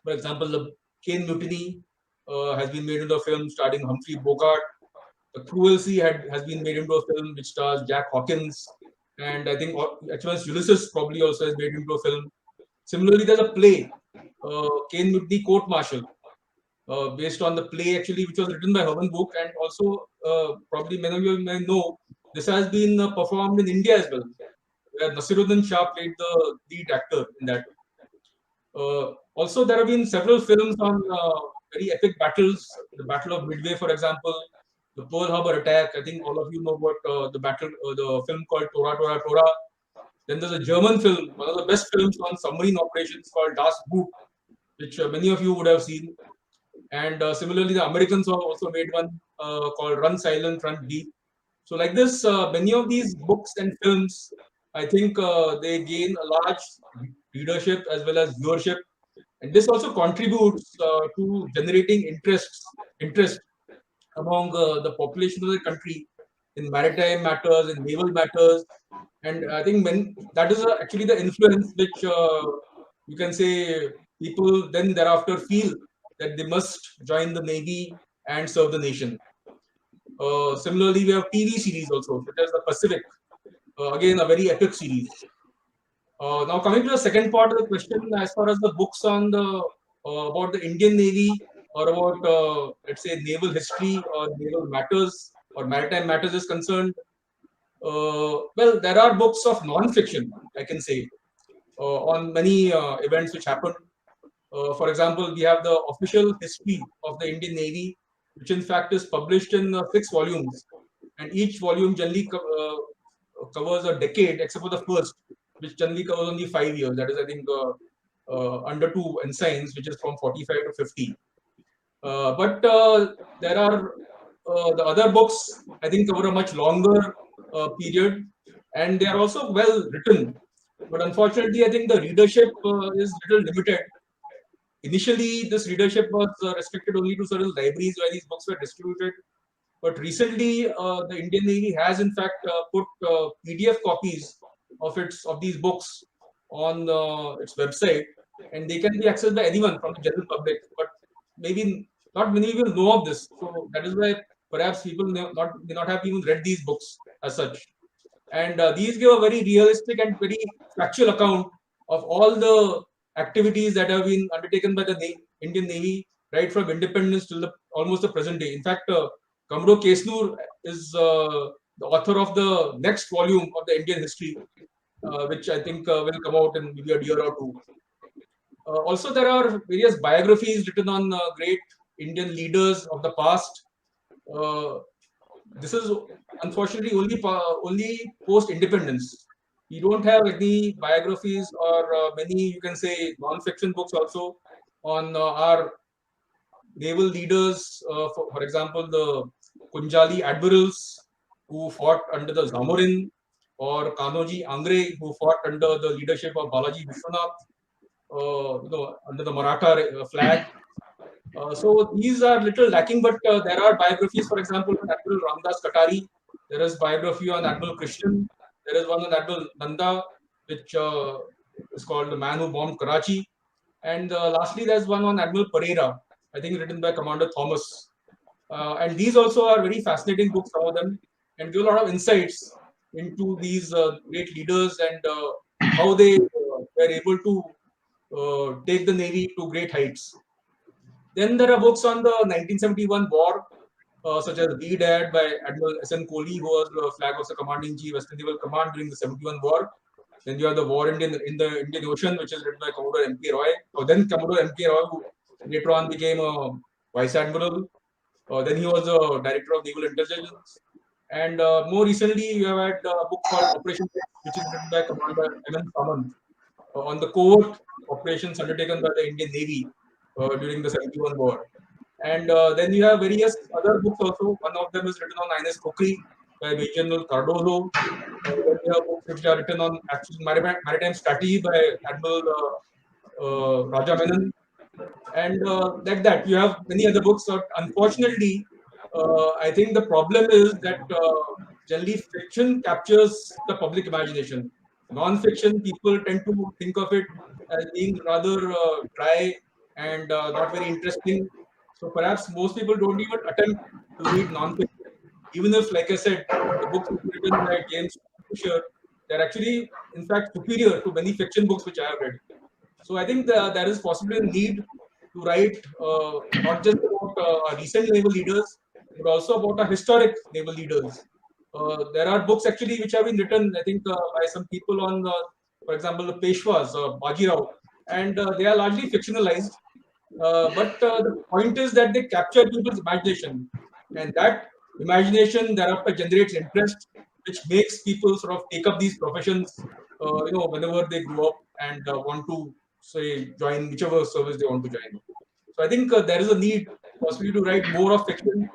For example, the Caine Mutiny has been made into a film starring Humphrey Bogart. The Cruel Sea has been made into a film which stars Jack Hawkins. And I think HMS Ulysses probably also is made into a film. Similarly, there's a play, Caine Mutiny Court Martial, based on the play actually, which was written by Herman Book. And also, probably many of you may know, this has been performed in India as well, where Nasiruddin Shah played the lead actor in that. Also, there have been several films on very epic battles. The Battle of Midway, for example, the Pearl Harbor attack. I think all of you know about the film called Tora Tora Tora. Then there's a German film, one of the best films on submarine operations called Das Boot, which many of you would have seen. And similarly, the Americans have also made one called Run Silent, Run Deep. So like this, many of these books and films, I think they gain a large readership as well as viewership. And this also contributes to generating interest among the population of the country in maritime matters, in naval matters. And I think that is actually the influence which you can say people then thereafter feel that they must join the Navy and serve the nation. Similarly, we have TV series also, such as The Pacific, again a very epic series. Now coming to the second part of the question, as far as the books on the about the Indian Navy or about let's say naval history or naval matters or maritime matters is concerned, well, there are books of non-fiction, I can say, on many events which happened. For example, we have the official history of the Indian Navy, which in fact is published in 6 volumes, and each volume generally covers a decade, except for the first, which generally covers only 5 years. That is, I think, under 2 ensigns, which is from 45 to 50. But there are the other books, I think, cover a much longer period, and they are also well written. But unfortunately, I think the readership is little limited. Initially, this readership was restricted only to certain libraries where these books were distributed. But recently, the Indian Navy has in fact put PDF copies of these books on its website, and they can be accessed by anyone from the general public. But maybe not many people know of this, so that is why perhaps people may not have even read these books as such. And these give a very realistic and very factual account of all the activities that have been undertaken by the Indian Navy right from independence till almost the present day. In fact, Commodore Kesnur is the author of the next volume of the Indian history, which I think will come out in maybe a year or two. Also, there are various biographies written on great Indian leaders of the past. This is unfortunately only post-independence. We don't have any biographies or many, you can say, non-fiction books also on our naval leaders, for example, the Kunjali admirals who fought under the Zamorin, or Kanoji Angre who fought under the leadership of Balaji Vishwanath, under the Maratha flag. So these are little lacking, but there are biographies, for example, on Admiral Ramdas Katari. There is biography on Admiral Christian. There is one on Admiral Nanda, which is called The Man Who Bombed Karachi. And lastly, there's one on Admiral Pereira, I think written by Commander Thomas. And these also are very fascinating books, some of them, and give a lot of insights into these great leaders and how they were able to take the Navy to great heights. Then there are books on the 1971 war, such as Retd by Admiral S.N. Kohli, who was the Flag Officer Commanding-in-Chief, Western Naval Command during the 71 war. Then you have the war in the Indian Ocean, which is written by Commodore M.K. Roy. Then Commodore M.K. Roy, who later on became a Vice Admiral. Then he was the Director of Naval Intelligence. And more recently, you have had a book called Operation X, which is written by Commander M.N. Samant on the covert operations undertaken by the Indian Navy during the 71 war. And then you have various other books also. One of them is written on INS Kokri by Major General Cardozo. Then you have books which are written on actual maritime strategy by Admiral Raja Menon. And like that, you have many other books. But unfortunately, I think the problem is that generally fiction captures the public imagination. Non-fiction, people tend to think of it as being rather dry and not very interesting. So perhaps most people don't even attempt to read non-fiction. Even if, like I said, the books written by James Fisher, they're actually, in fact, superior to many fiction books which I have read. So I think there is possibly a need to write not just about our recent naval leaders, but also about our historic naval leaders. There are books actually which have been written, I think, by some people on, for example, the Peshwas, Bajirao, and they are largely fictionalized. But the point is that they capture people's imagination, and that imagination thereafter generates interest, which makes people sort of take up these professions, whenever they grow up and want to, say, join whichever service they want to join. So I think there is a need possibly to write more of fiction.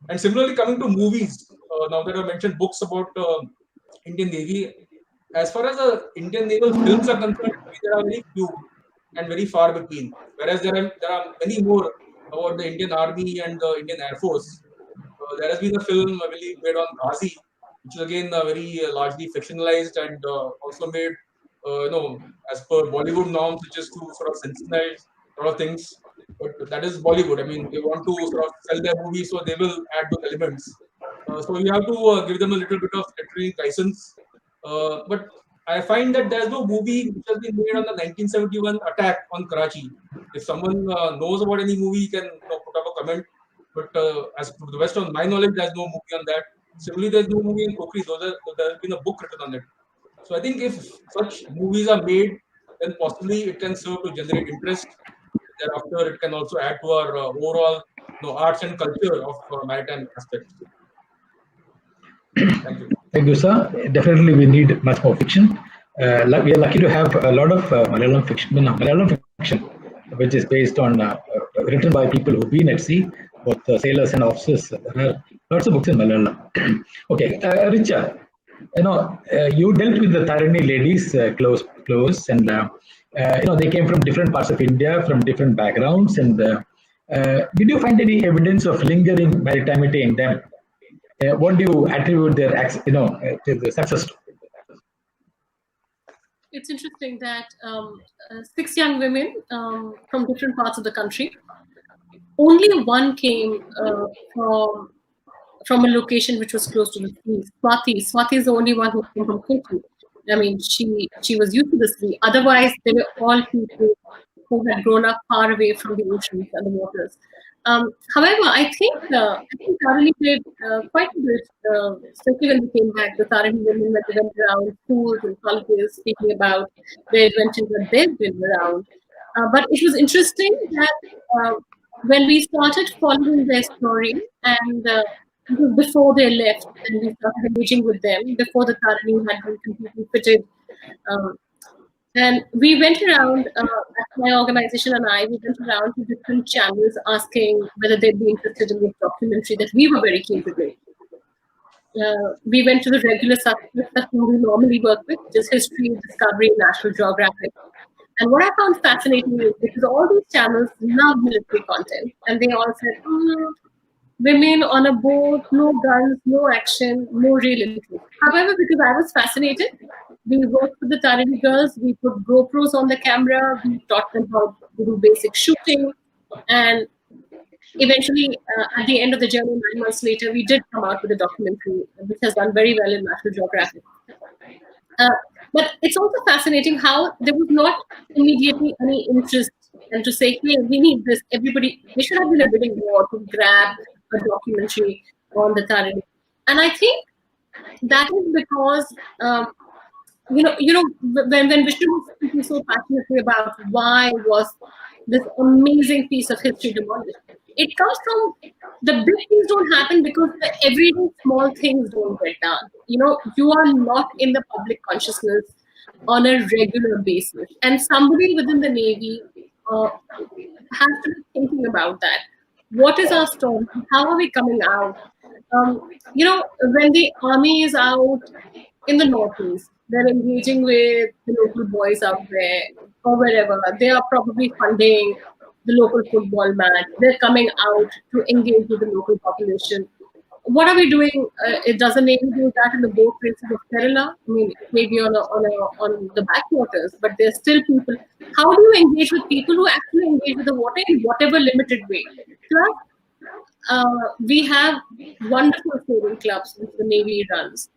And similarly, coming to movies, now that I mentioned books about Indian Navy, as far as the Indian naval films are concerned, there are very few and very far between. Whereas there are many more about the Indian Army and the Indian Air Force. There has been a film, I believe, made on Ghazi, which is again very largely fictionalized and also made, as per Bollywood norms, which is to sort of sensationalize a lot of things. But that is Bollywood. I mean, they want to sort of sell their movie, so they will add those elements. So you have to give them a little bit of literary license. But I find that there's no movie which has been made on the 1971 attack on Karachi. If someone knows about any movie, he can put up a comment. But as to the best of my knowledge, there's no movie on that. Similarly, there's no movie in Kokri. There has been a book written on it. So I think if such movies are made, then possibly it can serve to generate interest. Thereafter, it can also add to our overall arts and culture of maritime aspect. Thank you. Thank you, sir. Definitely, we need much more fiction. We are lucky to have a lot of Malayalam fiction, which is based on written by people who've been at sea, both sailors and officers. There are lots of books in Malayalam. Okay, Richa, you dealt with the Tarini ladies close, and they came from different parts of India, from different backgrounds. And did you find any evidence of lingering maritimity in them? What do you attribute their to the success to? It's interesting that 6 young women from different parts of the country, only one came from a location which was close to the sea. Swati is the only one who came from Kochi. I mean, she was used to the sea. Otherwise, they were all people who had grown up far away from the oceans and the waters. However, I think Tarini played quite a bit, especially when they came back. The Tarini women went around schools and colleges speaking about the adventures that they've been around. But it was interesting that when we started following their story, and before they left, and we started engaging with them, before the Tarini had been completely fitted, and we went around my organization and I, we went around to different channels asking whether they'd be interested in this documentary that we were very keen to do. We went to the regular suspects that we normally work with, just History, Discovery, National Geographic. And what I found fascinating is because all these channels love military content, and they all said, women on a boat, no guns, no action, no real interest. However, because I was fascinated, we worked with the Tarini girls, we put GoPros on the camera, we taught them how to do basic shooting, and eventually, at the end of the journey, 9 months later, we did come out with a documentary, which has done very well in National Geographic. But it's also fascinating how there was not immediately any interest and to say, hey, we need this. Everybody, we should have been a bidding war to grab a documentary on the Tarini. And I think that is because, when Vishnu was speaking so passionately about why was this amazing piece of history demolished, it comes from the big things don't happen because the everyday small things don't get done. You are not in the public consciousness on a regular basis. And somebody within the Navy has to be thinking about that. What is our story? How are we coming out? When the Army is out in the Northeast, they're engaging with the local boys out there or wherever. They are probably funding the local football match. They're coming out to engage with the local population. What are we doing? Does the Navy do that in the boat races of Kerala? I mean, maybe on the backwaters, but there's still people. How do you engage with people who actually engage with the water in whatever limited way? Plus, we have wonderful sailing clubs which the Navy runs,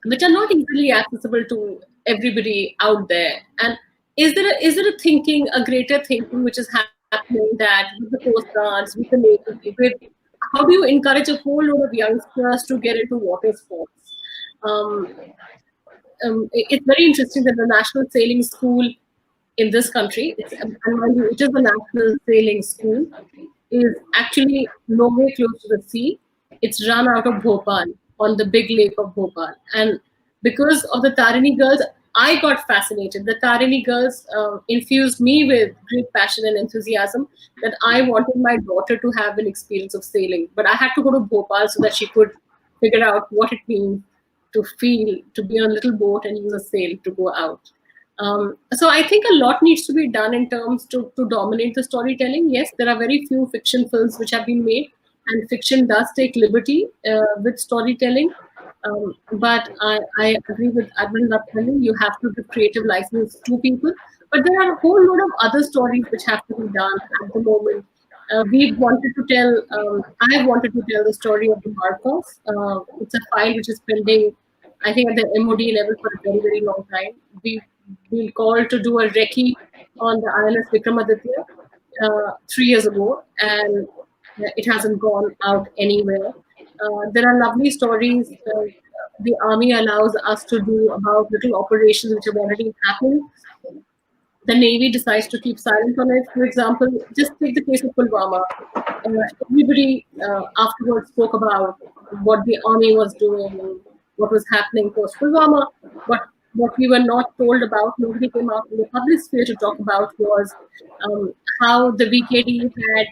which are not easily accessible to everybody out there. And is there a thinking, a greater thinking which is happening that with the Coast Guards, with the Navy, with how do you encourage a whole load of youngsters to get into water sports? It's very interesting that the National Sailing School in this country, it is a national sailing school, is actually nowhere close to the sea. It's run out of Bhopal, on the big lake of Bhopal. And because of the Tarini girls, I got fascinated. The Tarini girls infused me with great passion and enthusiasm that I wanted my daughter to have an experience of sailing. But I had to go to Bhopal so that she could figure out what it means to feel, to be on a little boat and use a sail to go out. So I think a lot needs to be done in terms to dominate the storytelling. Yes, there are very few fiction films which have been made, and fiction does take liberty with storytelling. But I agree with Admiral Nadkarni, you have to give creative license to people. But there are a whole lot of other stories which have to be done at the moment. I wanted to tell the story of the Marcos. It's a file which is pending, I think, at the MOD level for a very, very long time. We called to do a recce on the INS Vikramaditya 3 years ago, and it hasn't gone out anywhere. There are lovely stories the Army allows us to do about little operations which have already happened. The Navy decides to keep silent on it. For example, just take the case of Pulwama. Everybody afterwards spoke about what the Army was doing, what was happening post Pulwama. But what we were not told about, nobody came out in the public sphere to talk about, was how the VKD had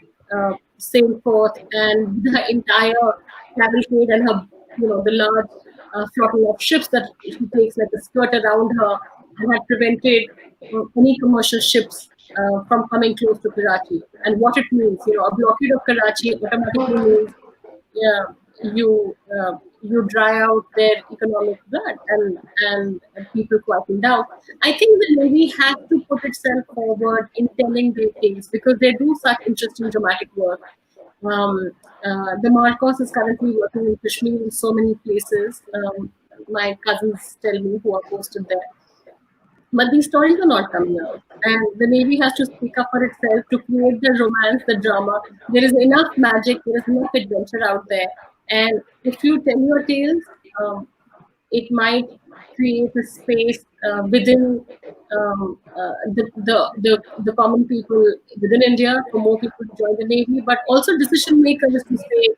sailed forth and the entire cavalcade and her, the large flotilla of ships that she takes like a skirt around her, and had prevented any commercial ships from coming close to Karachi. And what it means, a blockade of Karachi automatically means you dry out their economic blood and people quieten down. I think the Navy has to put itself forward in telling their things because they do such interesting dramatic work. The Marcos is currently working in Kashmir in so many places. My cousins tell me who are posted there. But these stories are not coming out. And the Navy has to speak up for itself to create the romance, the drama. There is enough magic, there is enough adventure out there. And if you tell your tales, it might create a space within the common people within India for more people to join the Navy, but also decision makers to say,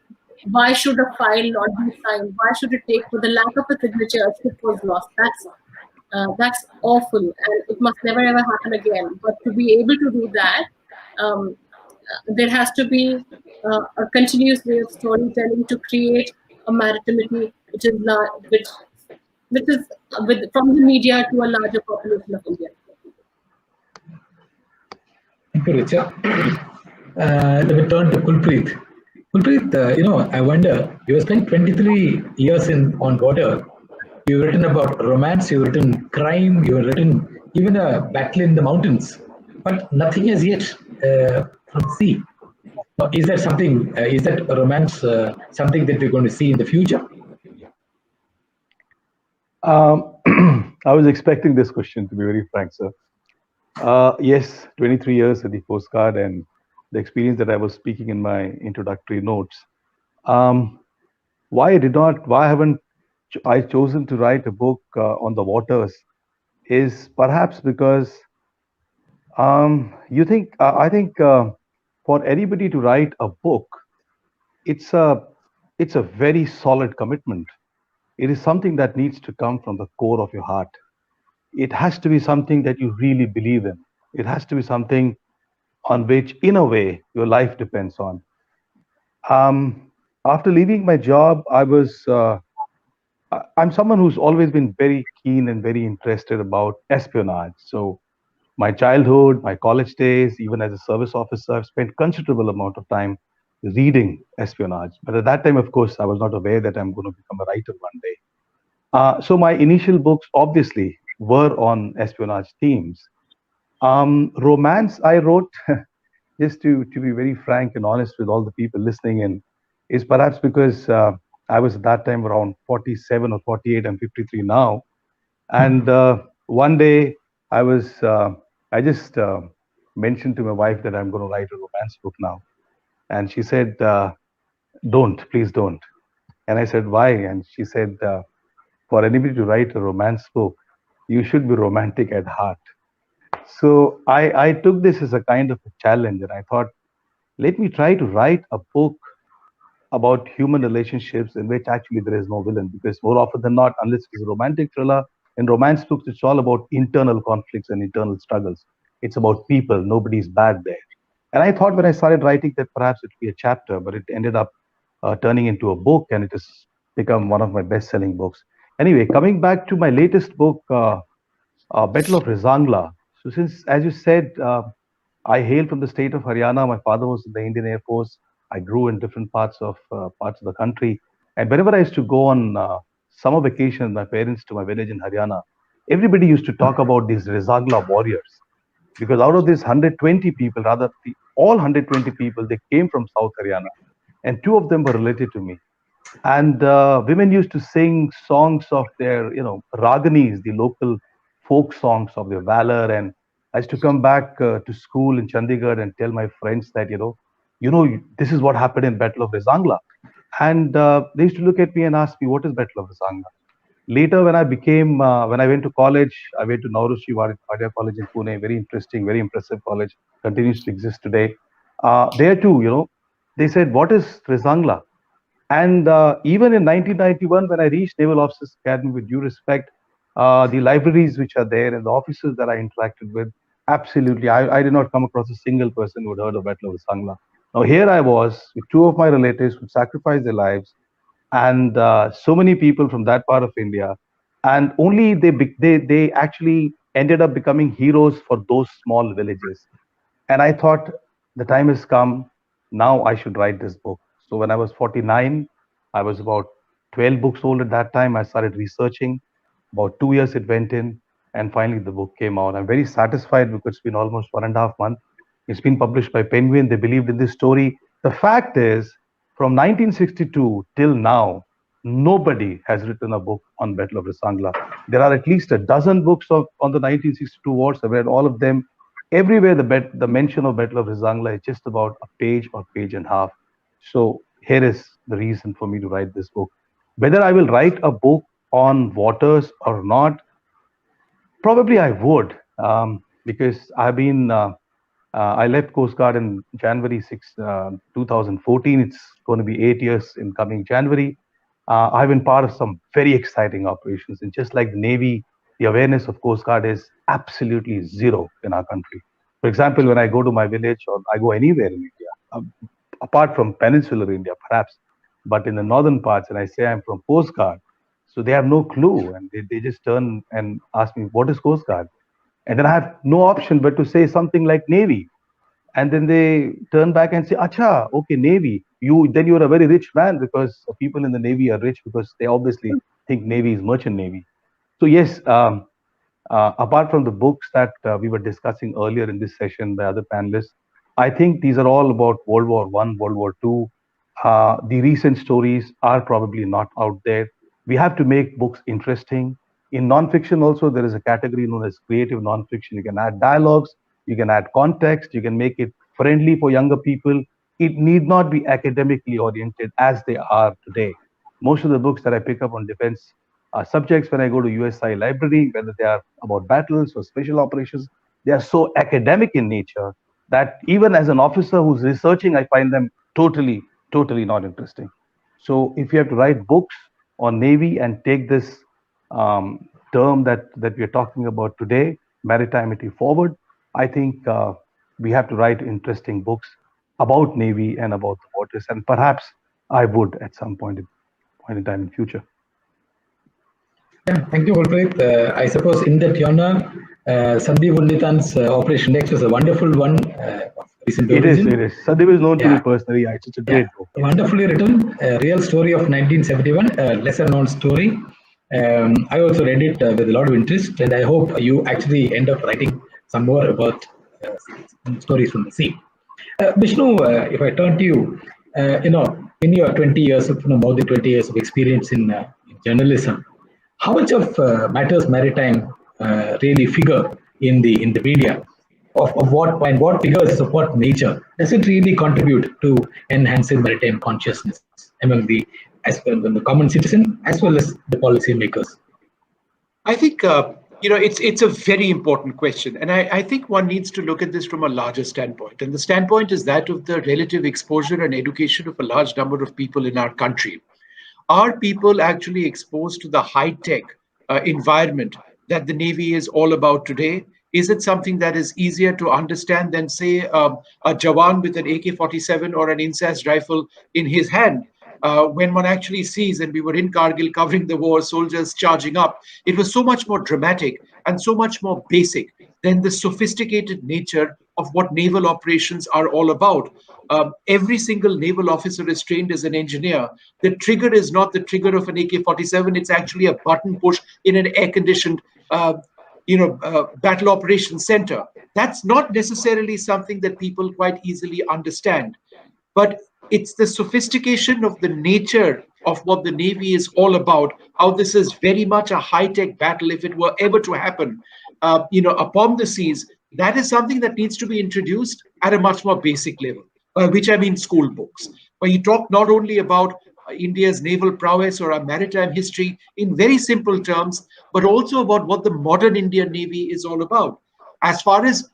why should a file not be signed? Why should it take, for the lack of a signature, a ship was lost? That's awful, and it must never ever happen again. But to be able to do that, there has to be a continuous way of storytelling to create a maritimity which is which is from the media to a larger population of India. Thank you, Richa. Let me turn to Kulpreet. Kulpreet, I wonder, you have spent 23 years on water. You've written about romance, you've written crime, you've written even a battle in the mountains, but nothing as yet from sea. Is that something, is that romance something that we're going to see in the future? I was expecting this question, to be very frank, sir. Yes, 23 years at the Coast Guard and the experience that I was speaking in my introductory notes. Why haven't I chosen to write a book on the waters is perhaps because I think for anybody to write a book, it's a very solid commitment. It is something that needs to come from the core of your heart. It has to be something that you really believe in. It has to be something on which, in a way, your life depends on. After leaving my job, I'm someone who's always been very keen and very interested about espionage. So my childhood, my college days, even as a service officer, I've spent considerable amount of time reading espionage. But at that time, of course, I was not aware that I'm going to become a writer one day. So my initial books, obviously, were on espionage themes. Romance I wrote, just to be very frank and honest with all the people listening in, is perhaps because I was at that time around 47 or 48. I'm 53 now. And one day I just mentioned to my wife that I'm going to write a romance book now. And she said, please don't. And I said, why? And she said, for anybody to write a romance book, you should be romantic at heart. So I took this as a kind of a challenge, and I thought, let me try to write a book about human relationships in which actually there is no villain, because more often than not, unless it's a romantic thriller, in romance books, it's all about internal conflicts and internal struggles. It's about people. Nobody's bad there. And I thought when I started writing that perhaps it would be a chapter, but it ended up turning into a book, and it has become one of my best-selling books. Anyway, coming back to my latest book, Battle of Rizangla. So since, as you said, I hail from the state of Haryana. My father was in the Indian Air Force. I grew in different parts of the country. And whenever I used to go on summer vacation with my parents to my village in Haryana, everybody used to talk about these Rizangla warriors. Because out of these 120 people, rather all 120 people, they came from South Haryana. And 2 of them were related to me. And women used to sing songs of their, Raganis, the local folk songs of their valor. And I used to come back to school in Chandigarh and tell my friends that, this is what happened in Battle of Rizangla. And they used to look at me and ask me, what is Battle of Rizangla? Later, when I went to college, I went to Naurushi Vadya College in Pune, very interesting, very impressive college, continues to exist today. There too, they said, what is Rizangla? And even in 1991, when I reached Naval Officers Academy, with due respect, the libraries which are there and the officers that I interacted with, absolutely, I did not come across a single person who had heard of Battle of Rizangla. Now here I was with 2 of my relatives who sacrificed their lives, and so many people from that part of India, and only they actually ended up becoming heroes for those small villages. And I thought the time has come. Now I should write this book. So when I was 49, I was about 12 books old at that time. I started researching. About 2 years it went in, and finally the book came out. I'm very satisfied because it's been almost 1.5 months. It's been published by Penguin. They believed in this story. The fact is, from 1962 till now, nobody has written a book on Battle of Rizangla. There are at least a dozen books on the 1962 wars. I've read all of them. Everywhere the mention of Battle of Rizangla is just about a page or page and a half. So here is the reason for me to write this book. Whether I will write a book on waters or not, probably I would, because I've been, I left Coast Guard in January 2014. It's going to be 8 years in coming January. I've been part of some very exciting operations. And just like the Navy the awareness of Coast Guard is absolutely zero in our country. For example, when I go to my village or I go anywhere in India, apart from peninsular India, perhaps, but in the northern parts, and I say I'm from Coast Guard, so they have no clue, and they just turn and ask me, what is Coast Guard? And then I have no option but to say something like Navy. And then they turn back and say, Acha, okay, Navy. Then you're a very rich man, because people in the Navy are rich because they obviously think Navy is merchant Navy. So yes, apart from the books that we were discussing earlier in this session by other panelists, I think these are all about World War I, World War II. The recent stories are probably not out there. We have to make books interesting. In nonfiction also, there is a category known as creative nonfiction. You can add dialogues, you can add context, you can make it friendly for younger people. It need not be academically oriented as they are today. Most of the books that I pick up on defense subjects when I go to USI library, whether they are about battles or special operations, they are so academic in nature that even as an officer who's researching, I find them totally not interesting. So if you have to write books on Navy and take this term that we are talking about today, Maritimity, forward, I think we have to write interesting books about Navy and about the waters, and perhaps I would at some point in time in future. Yeah, thank you, Kulpreet. I suppose in that genre, Sandeep Unditan's Operation X was a wonderful one. It is. Sandeep is known to me personally. It's such a great book. Wonderfully written, a real story of 1971, a lesser known story. I also read it with a lot of interest, and I hope you actually end up writing some more about stories from the sea. Vishnu, if I turn to you, in your 20 years, more than 20 years of experience in journalism, how much of matters maritime really figure in the media? Of what figures of what nature does it really contribute to enhancing maritime consciousness among the common citizen as well as the policymakers? I think it's a very important question, and I think one needs to look at this from a larger standpoint, and the standpoint is that of the relative exposure and education of a large number of people in our country. Are people actually exposed to the high-tech environment that the Navy is all about today? Is it something that is easier to understand than, say, a Jawan with an AK-47 or an incest rifle in his hand? When one actually sees, and we were in Kargil covering the war, soldiers charging up, it was so much more dramatic and so much more basic than the sophisticated nature of what naval operations are all about. Every single naval officer is trained as an engineer. The trigger is not the trigger of an AK-47. It's actually a button push in an air-conditioned battle operations center. That's not necessarily something that people quite easily understand. But it's the sophistication of the nature of what the Navy is all about, how this is very much a high-tech battle if it were ever to happen, upon the seas. That is something that needs to be introduced at a much more basic level, which I mean school books, where you talk not only about India's naval prowess or our maritime history in very simple terms, but also about what the modern Indian Navy is all about. As far as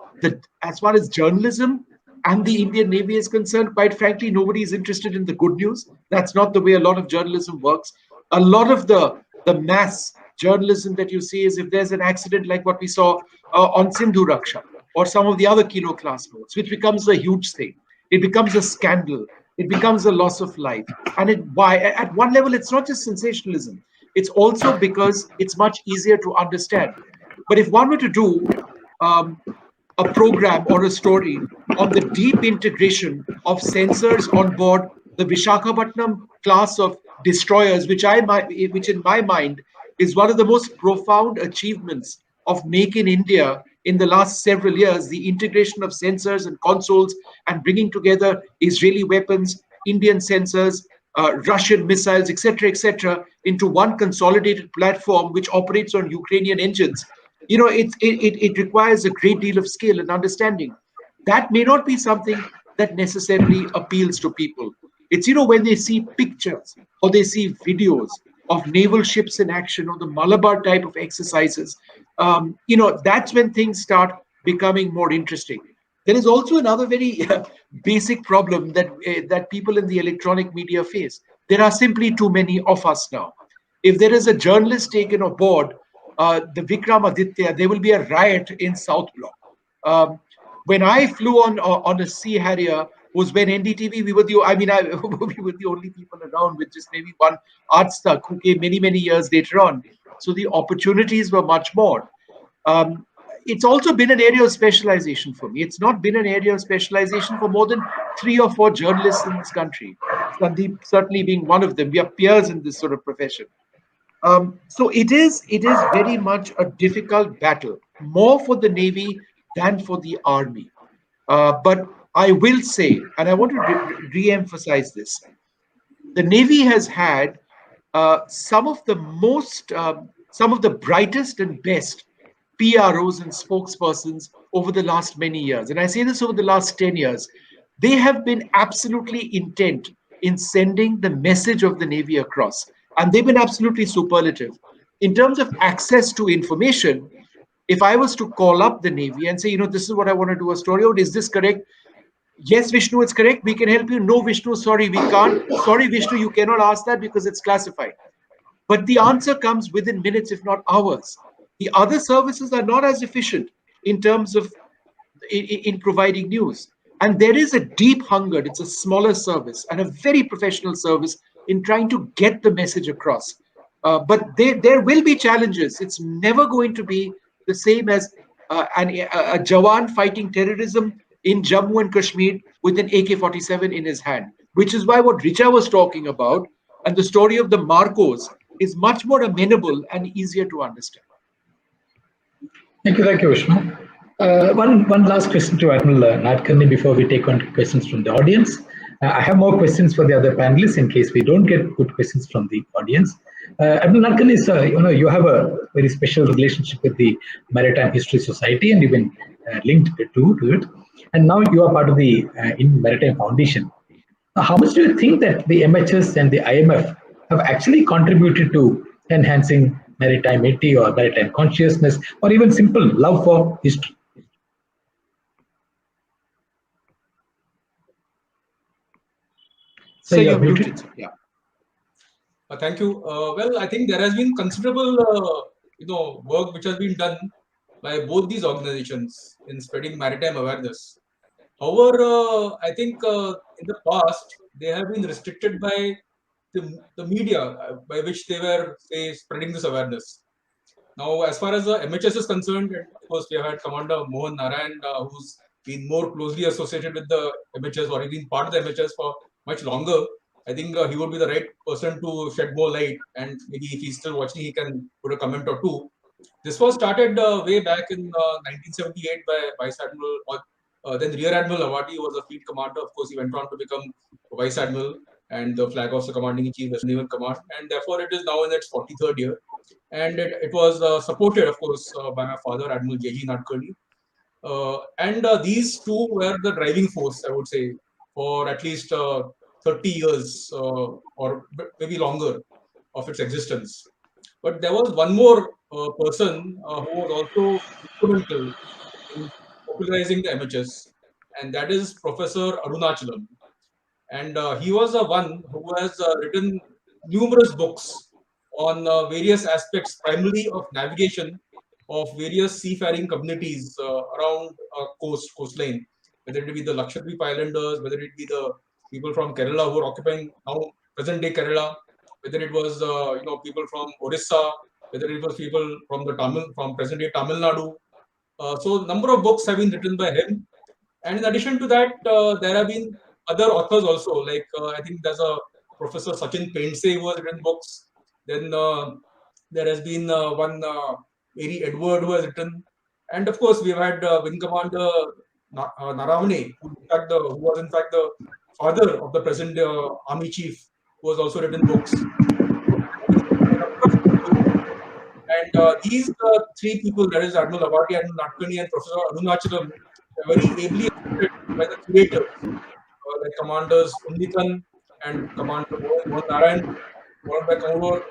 journalism and the Indian Navy is concerned, quite frankly, nobody is interested in the good news. That's not the way a lot of journalism works. A lot of the mass journalism that you see is if there's an accident like what we saw on Sindhu Raksha or some of the other Kilo class boats, which becomes a huge thing. It becomes a scandal. It becomes a loss of life. And at one level, it's not just sensationalism. It's also because it's much easier to understand. But if one were to do a program or a story on the deep integration of sensors on board the Visakhapatnam class of destroyers, which in my mind is one of the most profound achievements of Make in India in the last several years, the integration of sensors and consoles and bringing together Israeli weapons, Indian sensors, Russian missiles, etc., into one consolidated platform which operates on Ukrainian engines. It requires a great deal of skill and understanding. That may not be something that necessarily appeals to people. It's, when they see pictures or they see videos of naval ships in action or the Malabar type of exercises, that's when things start becoming more interesting. There is also another very basic problem that people in the electronic media face. There are simply too many of us now. If there is a journalist taken aboard the Vikramaditya, there will be a riot in South Block. When I flew on a Sea Harrier was when NDTV, we were the only people around, with just maybe one Artstak who came many years later on. So the opportunities were much more. It's also been an area of specialization for me. It's not been an area of specialization for more than 3 or 4 journalists in this country. Sandeep certainly being one of them. We are peers in this sort of profession. So it is very much a difficult battle, more for the Navy than for the Army. But I will say, and I want to re-emphasize this, the Navy has had some of the brightest and best PROs and spokespersons over the last many years. And I say this over the last 10 years. They have been absolutely intent in sending the message of the Navy across. And they've been absolutely superlative. In terms of access to information, if I was to call up the Navy and say, this is what I want to do a story on, is this correct? Yes, Vishnu, it's correct. We can help you. No, Vishnu, sorry, we can't. Sorry, Vishnu, you cannot ask that because it's classified. But the answer comes within minutes, if not hours. The other services are not as efficient in terms of in providing news. And there is a deep hunger. It's a smaller service and a very professional service in trying to get the message across. But there will be challenges. It's never going to be the same as a Jawan fighting terrorism in Jammu and Kashmir with an AK-47 in his hand, which is why what Richa was talking about and the story of the Marcos is much more amenable and easier to understand. Thank you, Vishnu. One last question to Admiral Nadkarni before we take on questions from the audience. I have more questions for the other panelists in case we don't get good questions from the audience. Admiral Nadkarni, you have a very special relationship with the Maritime History Society, and you've been linked to it. And now you are part of the Maritime Foundation. How much do you think that the MHS and the IMF have actually contributed to enhancing maritimity or maritime consciousness, or even simple love for history? So you're muted. Yeah. Thank you. Well, I think there has been considerable, work which has been done by both these organizations in spreading maritime awareness. However, I think in the past they have been restricted by the media by which they were, say, spreading this awareness. Now, as far as the MHS is concerned, of course, we have had Commander Mohan Narayan, who's been more closely associated with the MHS, or he's been part of the MHS for much longer. I think he would be the right person to shed more light, and maybe if he's still watching, he can put a comment or two. This was started way back in 1978 by Vice Admiral, then Rear Admiral Awadi was a fleet commander. Of course, he went on to become Vice Admiral and the Flag Officer Commanding in Chief Western Naval Command, and therefore it is now in its 43rd year. And it was supported, of course, by my father, Admiral J G Nadkarni. And these two were the driving force, I would say, for at least 30 years or maybe longer of its existence. But there was one more person who was also instrumental in popularizing the MHS, and that is Professor Arunachalam. And he was the one who has written numerous books on various aspects, primarily of navigation of various seafaring communities around coastline, whether it be the Lakshadweep Islanders, whether it be the people from Kerala who are occupying now present-day Kerala, whether it was people from Orissa, whether it was people from present-day Tamil Nadu. So number of books have been written by him, and in addition to that, there have been other authors also. Like I think there's a Professor Sachin Paintse who has written books. Then there has been one Mary Edward who has written, and of course we have had Wing Commander Naravane, who was in fact the father of the present army chief, who has also written books. And these three people, that is Admiral Awadi, Admiral Nadkarni, and Professor Arunachalam, are very ably assisted by the curators, like Commanders Undikan and Commander Mohan Narayan, followed by Commodore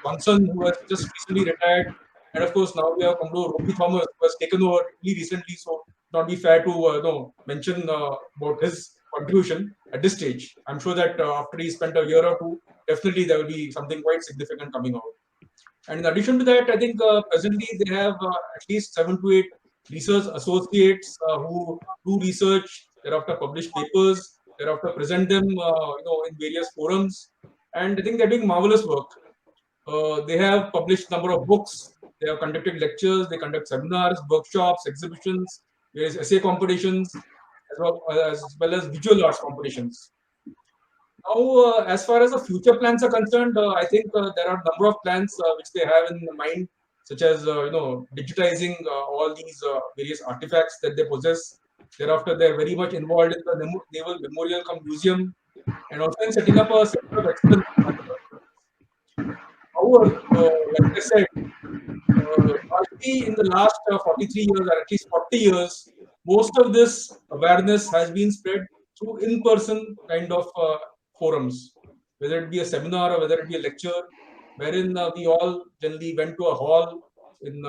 Johnson, who has just recently retired. And of course, now we have Commodore Robbie Thomas, who has taken over really recently, so not be fair to mention about his contribution at this stage. I'm sure that after he spent a year or two, definitely there will be something quite significant coming out. And in addition to that, I think presently they have at least 7 to 8 research associates who do research, thereafter publish papers, thereafter present them in various forums. And I think they're doing marvelous work. They have published number of books, they have conducted lectures, they conduct seminars, workshops, exhibitions, various essay competitions, as well as visual arts competitions. Now, as far as the future plans are concerned, I think there are a number of plans which they have in mind, such as digitizing all these various artifacts that they possess. Thereafter, they're very much involved in the Naval Memorial Museum, and also in setting up a center of excellence. However, like I said, in the last 43 years, or at least 40 years, most of this awareness has been spread through in-person kind of forums, whether it be a seminar or whether it be a lecture, wherein we all generally went to a hall in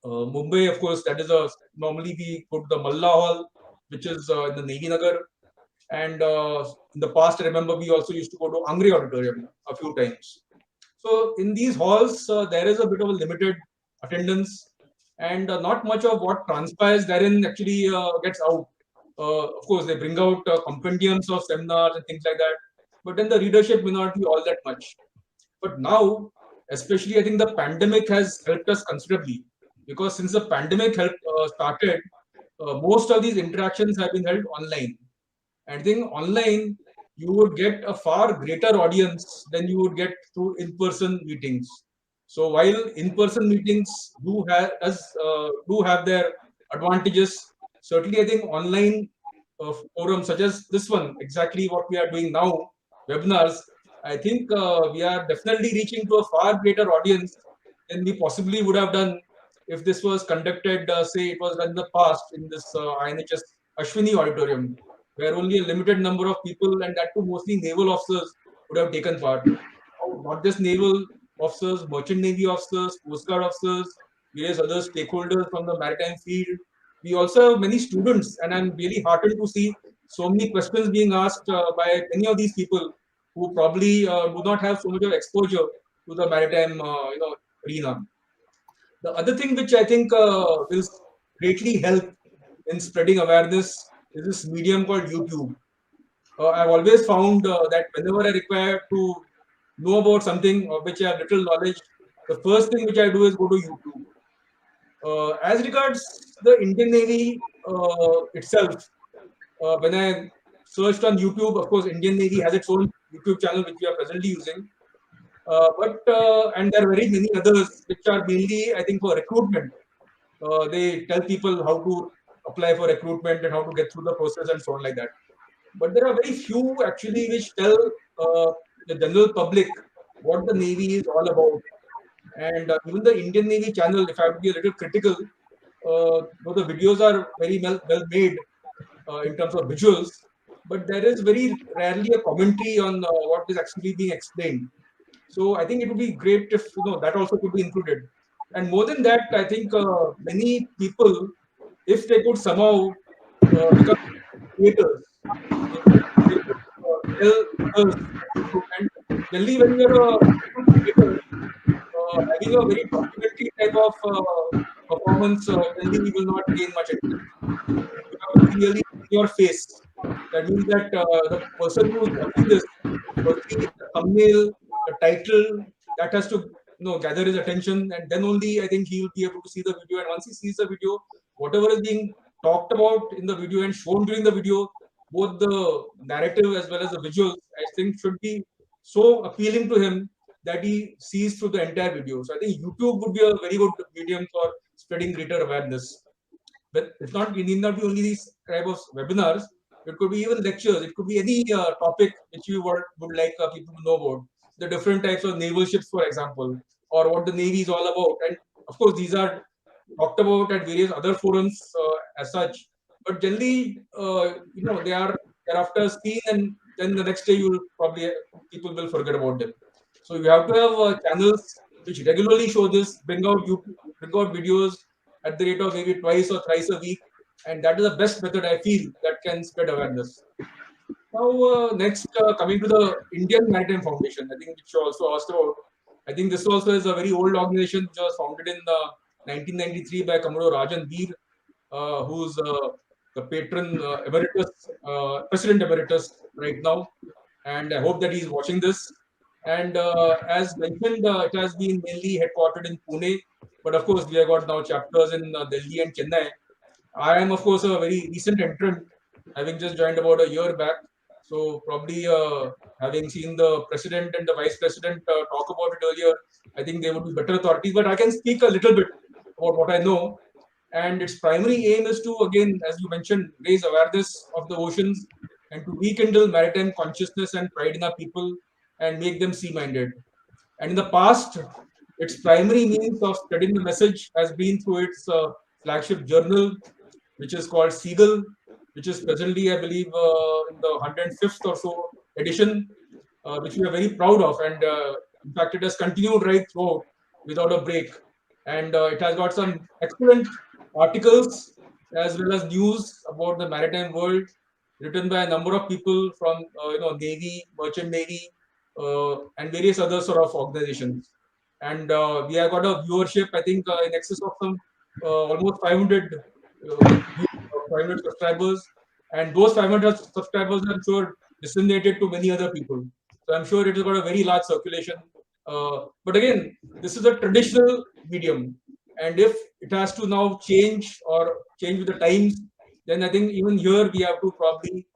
Mumbai. Of course, that is normally we go to the Malla Hall, which is in the Navy Nagar. And in the past, I remember we also used to go to Angre Auditorium a few times. So in these halls, there is a bit of a limited attendance, and not much of what transpires therein actually gets out. Of course, they bring out compendiums of seminars and things like that, but then the readership may not be all that much. But now, especially, I think the pandemic has helped us considerably, because since the pandemic started, most of these interactions have been held online. And I think online, you would get a far greater audience than you would get through in-person meetings. So while in-person meetings do have their advantages, certainly I think online forums such as this one, exactly what we are doing now, webinars, I think we are definitely reaching to a far greater audience than we possibly would have done if this was conducted, say it was done in the past in this INHS Ashwini Auditorium, where only a limited number of people, and that too mostly naval officers, would have taken part. Not just naval officers, merchant navy officers, coast guard officers, various other stakeholders from the maritime field. We also have many students, and I'm really heartened to see so many questions being asked by many of these people who probably do not have so much of exposure to the maritime arena. The other thing which I think will greatly help in spreading awareness is this medium called YouTube. I've always found that whenever I require to know about something of which I have little knowledge, the first thing which I do is go to YouTube. As regards the Indian Navy itself, when I searched on YouTube, of course, Indian Navy has its own YouTube channel which we are presently using. And there are very many others which are mainly, I think, for recruitment. They tell people how to apply for recruitment and how to get through the process and so on like that. But there are very few actually which tell the general public what the Navy is all about. And even the Indian Navy channel, if I have to be a little critical, though the videos are very well made in terms of visuals, but there is very rarely a commentary on what is actually being explained. So I think it would be great if that also could be included. And more than that, I think many people, if they could somehow become creators, they could tell others. And generally, when you're a creator, having a very documentary type of performance, generally will not gain much interest. You have to be really in your face. That means that the person who is watching this, firstly, the thumbnail, the title, that has to gather his attention, and then only I think he will be able to see the video. And once he sees the video, whatever is being talked about in the video and shown during the video, both the narrative as well as the visuals, I think should be so appealing to him that he sees through the entire video. So I think YouTube would be a very good medium for spreading greater awareness. But it need not be only these type of webinars. It could be even lectures. It could be any topic which you would like people to know about. The different types of naval ships, for example, or what the Navy is all about. And of course, these are talked about at various other forums as such. But generally, they are thereafter seen, and then the next day people will forget about them. So you have to have channels which regularly show this, bring out videos at the rate of maybe twice or thrice a week, and that is the best method I feel that can spread awareness. Now, next, coming to the Indian Maritime Foundation, I think which you also asked about. I think this also is a very old organization which was founded in 1993 by Commodore Rajan Veer, who's the patron emeritus, president emeritus right now. And I hope that he's watching this. And as mentioned, it has been mainly headquartered in Pune, but of course we have got now chapters in Delhi and Chennai. I am of course a very recent entrant, having just joined about a year back. So probably having seen the president and the vice president talk about it earlier, I think they would be better authorities. But I can speak a little bit about what I know. And its primary aim is to, again, as you mentioned, raise awareness of the oceans and to rekindle maritime consciousness and pride in our people and make them sea-minded. And in the past, its primary means of spreading the message has been through its flagship journal, which is called Seagull, which is presently, I believe, in the 105th or so edition, which we are very proud of. And in fact, it has continued right throughout without a break. And it has got some excellent articles as well as news about the maritime world, written by a number of people from Navy, Merchant Navy, and various other sort of organizations. And we have got a viewership, I think, in excess of some almost 500 subscribers, and those 500 subscribers, I'm sure, disseminated to many other people. So I'm sure it has got a very large circulation. But again, this is a traditional medium, and if it has to now change with the times, then I think even here we have to probably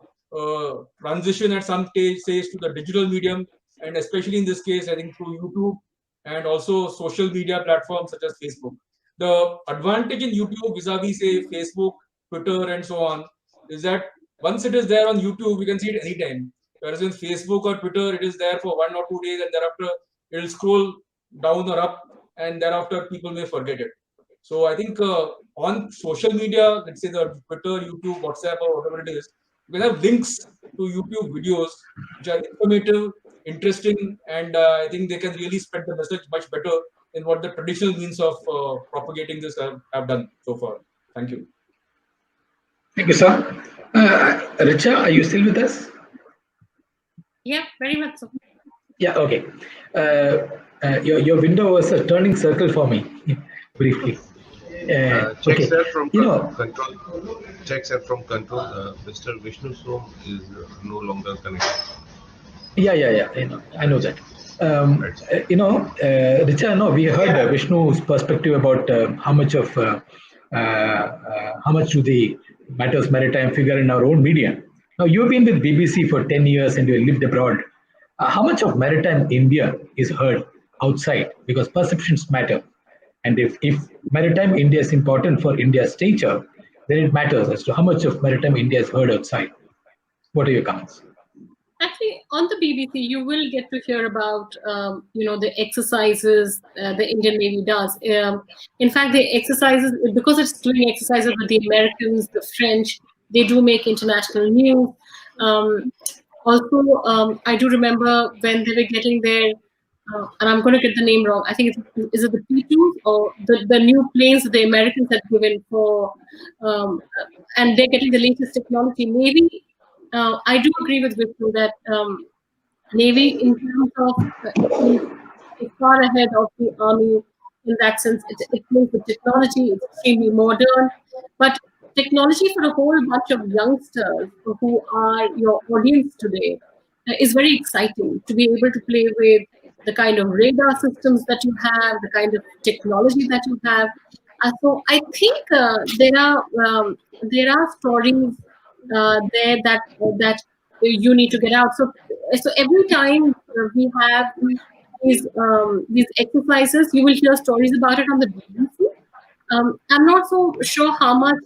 transition at some stage to the digital medium, and especially in this case, I think through YouTube and also social media platforms such as Facebook. The advantage in YouTube vis-a-vis, say, Facebook, Twitter, and so on, is that once it is there on YouTube, we can see it anytime. Whereas in Facebook or Twitter, it is there for 1 or 2 days, and thereafter it will scroll down or up, and thereafter people may forget it. So I think on social media, let's say the Twitter, YouTube, WhatsApp, or whatever it is, we have links to YouTube videos which are informative, interesting, and I think they can really spread the message much better than what the traditional means of propagating this have done so far. Thank you. Thank you, sir. Richa, are you still with us? Yeah, very much so. Yeah, okay. Your window was a turning circle for me, briefly. Check Okay. sir from You control. Check sir from control. Mr. Vishnu Som is no longer connected. Yeah. I know that. Richa, no, we heard Vishnu's perspective about how much do the matters maritime figure in our own media. Now, you've been with BBC for 10 years and you lived abroad. How much of maritime India is heard outside? Because perceptions matter. And if maritime India is important for India's stature, then it matters as to how much of maritime India is heard outside. What are your comments? Actually, on the BBC, you will get to hear about, the exercises the Indian Navy does. In fact, the exercises, because it's doing exercises with the Americans, the French, they do make international news. Also, I do remember when they were getting their, and I'm going to get the name wrong, I think is it the P2s or the new planes that the Americans have given for, and they're getting the latest technology. Navy, I do agree with Vishnu that Navy, in terms of, is far ahead of the Army in that sense. It plays with technology, it's extremely modern, but technology for a whole bunch of youngsters who are your audience today is very exciting to be able to play with the kind of radar systems that you have, the kind of technology that you have. So I think there are stories there that you need to get out. So every time we have these exercises, you will hear stories about it on the BBC. I'm not so sure how much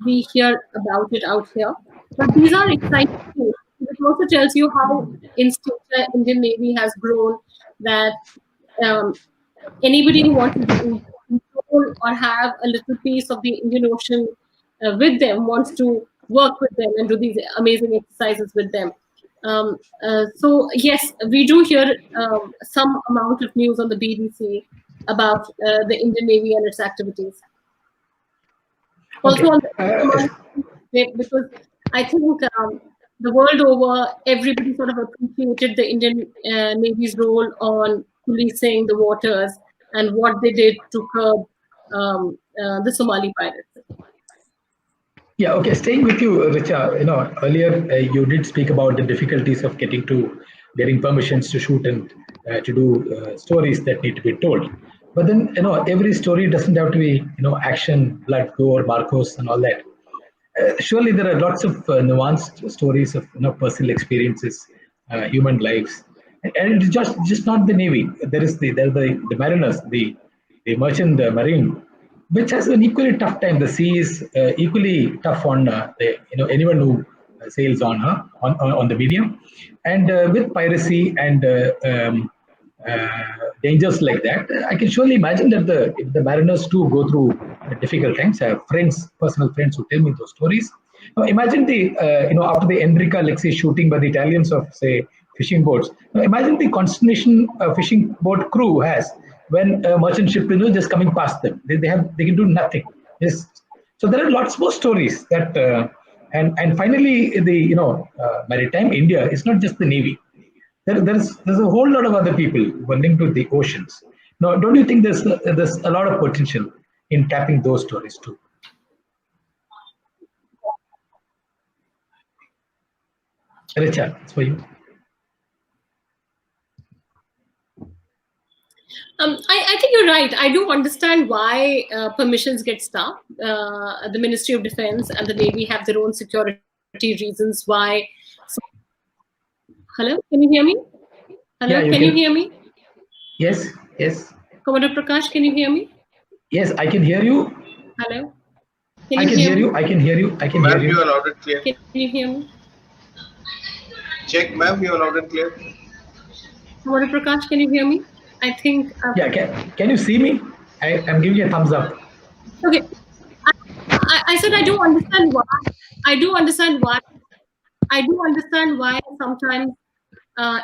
we hear about it out here, but these are exciting things. It also tells you how instinctive Indian Navy has grown, that anybody who wants to control or have a little piece of the Indian Ocean with them wants to work with them and do these amazing exercises with them. So yes, we do hear some amount of news on the BBC about the Indian Navy and its activities. Also, because I think the world over, everybody sort of appreciated the Indian Navy's role on policing the waters and what they did to curb the Somali pirates. Yeah, okay. Staying with you, Richa, earlier you did speak about the difficulties of getting permissions to shoot and to do stories that need to be told. But then, every story doesn't have to be, action, blood, gore, Marcos, and all that. Surely there are lots of nuanced stories of personal experiences, human lives, and it's just not the Navy. There is the mariners, the merchant marine, which has an equally tough time. The sea is equally tough on anyone who sails on the medium, and with piracy and dangers like that, I can surely imagine that the mariners too go through difficult times. I have personal friends who tell me those stories. Now imagine after the Enrica Lexi shooting by the Italians of, say, fishing boats. Now imagine the consternation a fishing boat crew has when a merchant ship just coming past them. They can do nothing. So there are lots more stories that and finally the maritime India is not just the Navy. There's a whole lot of other people who are linked to the oceans. Now, don't you think there's a lot of potential in tapping those stories too? Richa, it's for you. I think you're right. I do understand why permissions get stopped. The Ministry of Defense and the Navy have their own security reasons why. Hello, can you hear me? Hello, Yeah, can you hear me? Yes. Commander Prakash, can you hear me? Yes, I can hear you. Hello. I can hear you. I can hear you. Ma'am, you are loud and clear. Can you hear me? Check, ma'am, you are loud and clear. Commander Prakash, can you hear me? I think. Yeah, can you see me? I'm giving you a thumbs up. Okay. I said I do understand why. I do understand why sometimes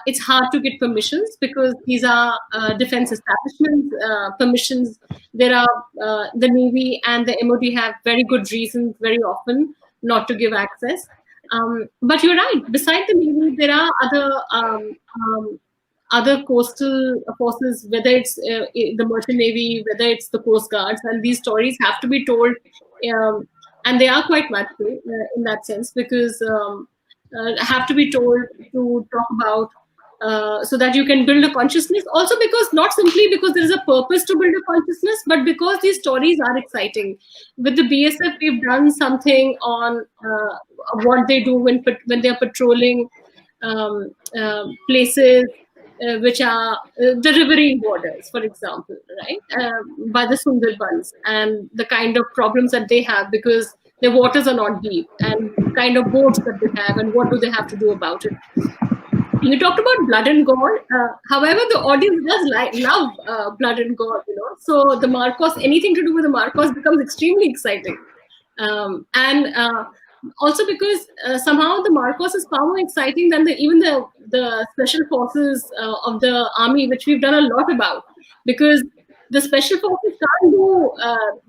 it's hard to get permissions, because these are defense establishments. Permissions, there are the Navy and the MOD have very good reasons very often not to give access. But you're right. Besides the Navy, there are other coastal forces, whether it's the Merchant Navy, whether it's the Coast Guards, and these stories have to be told, and they are quite magical in that sense, because have to be told to talk about, so that you can build a consciousness. Also, because not simply because there is a purpose to build a consciousness, but because these stories are exciting. With the BSF, we've done something on what they do when they are patrolling places which are the riverine borders, for example, right, by the Sundarbans, and the kind of problems that they have because their waters are not deep, and kind of boats that they have, and what do they have to do about it. You talked about blood and gore. However, the audience does love blood and gore, So the Marcos, anything to do with the Marcos becomes extremely exciting. And also because somehow the Marcos is far more exciting than even the special forces of the army, which we've done a lot about. Because the special forces can't do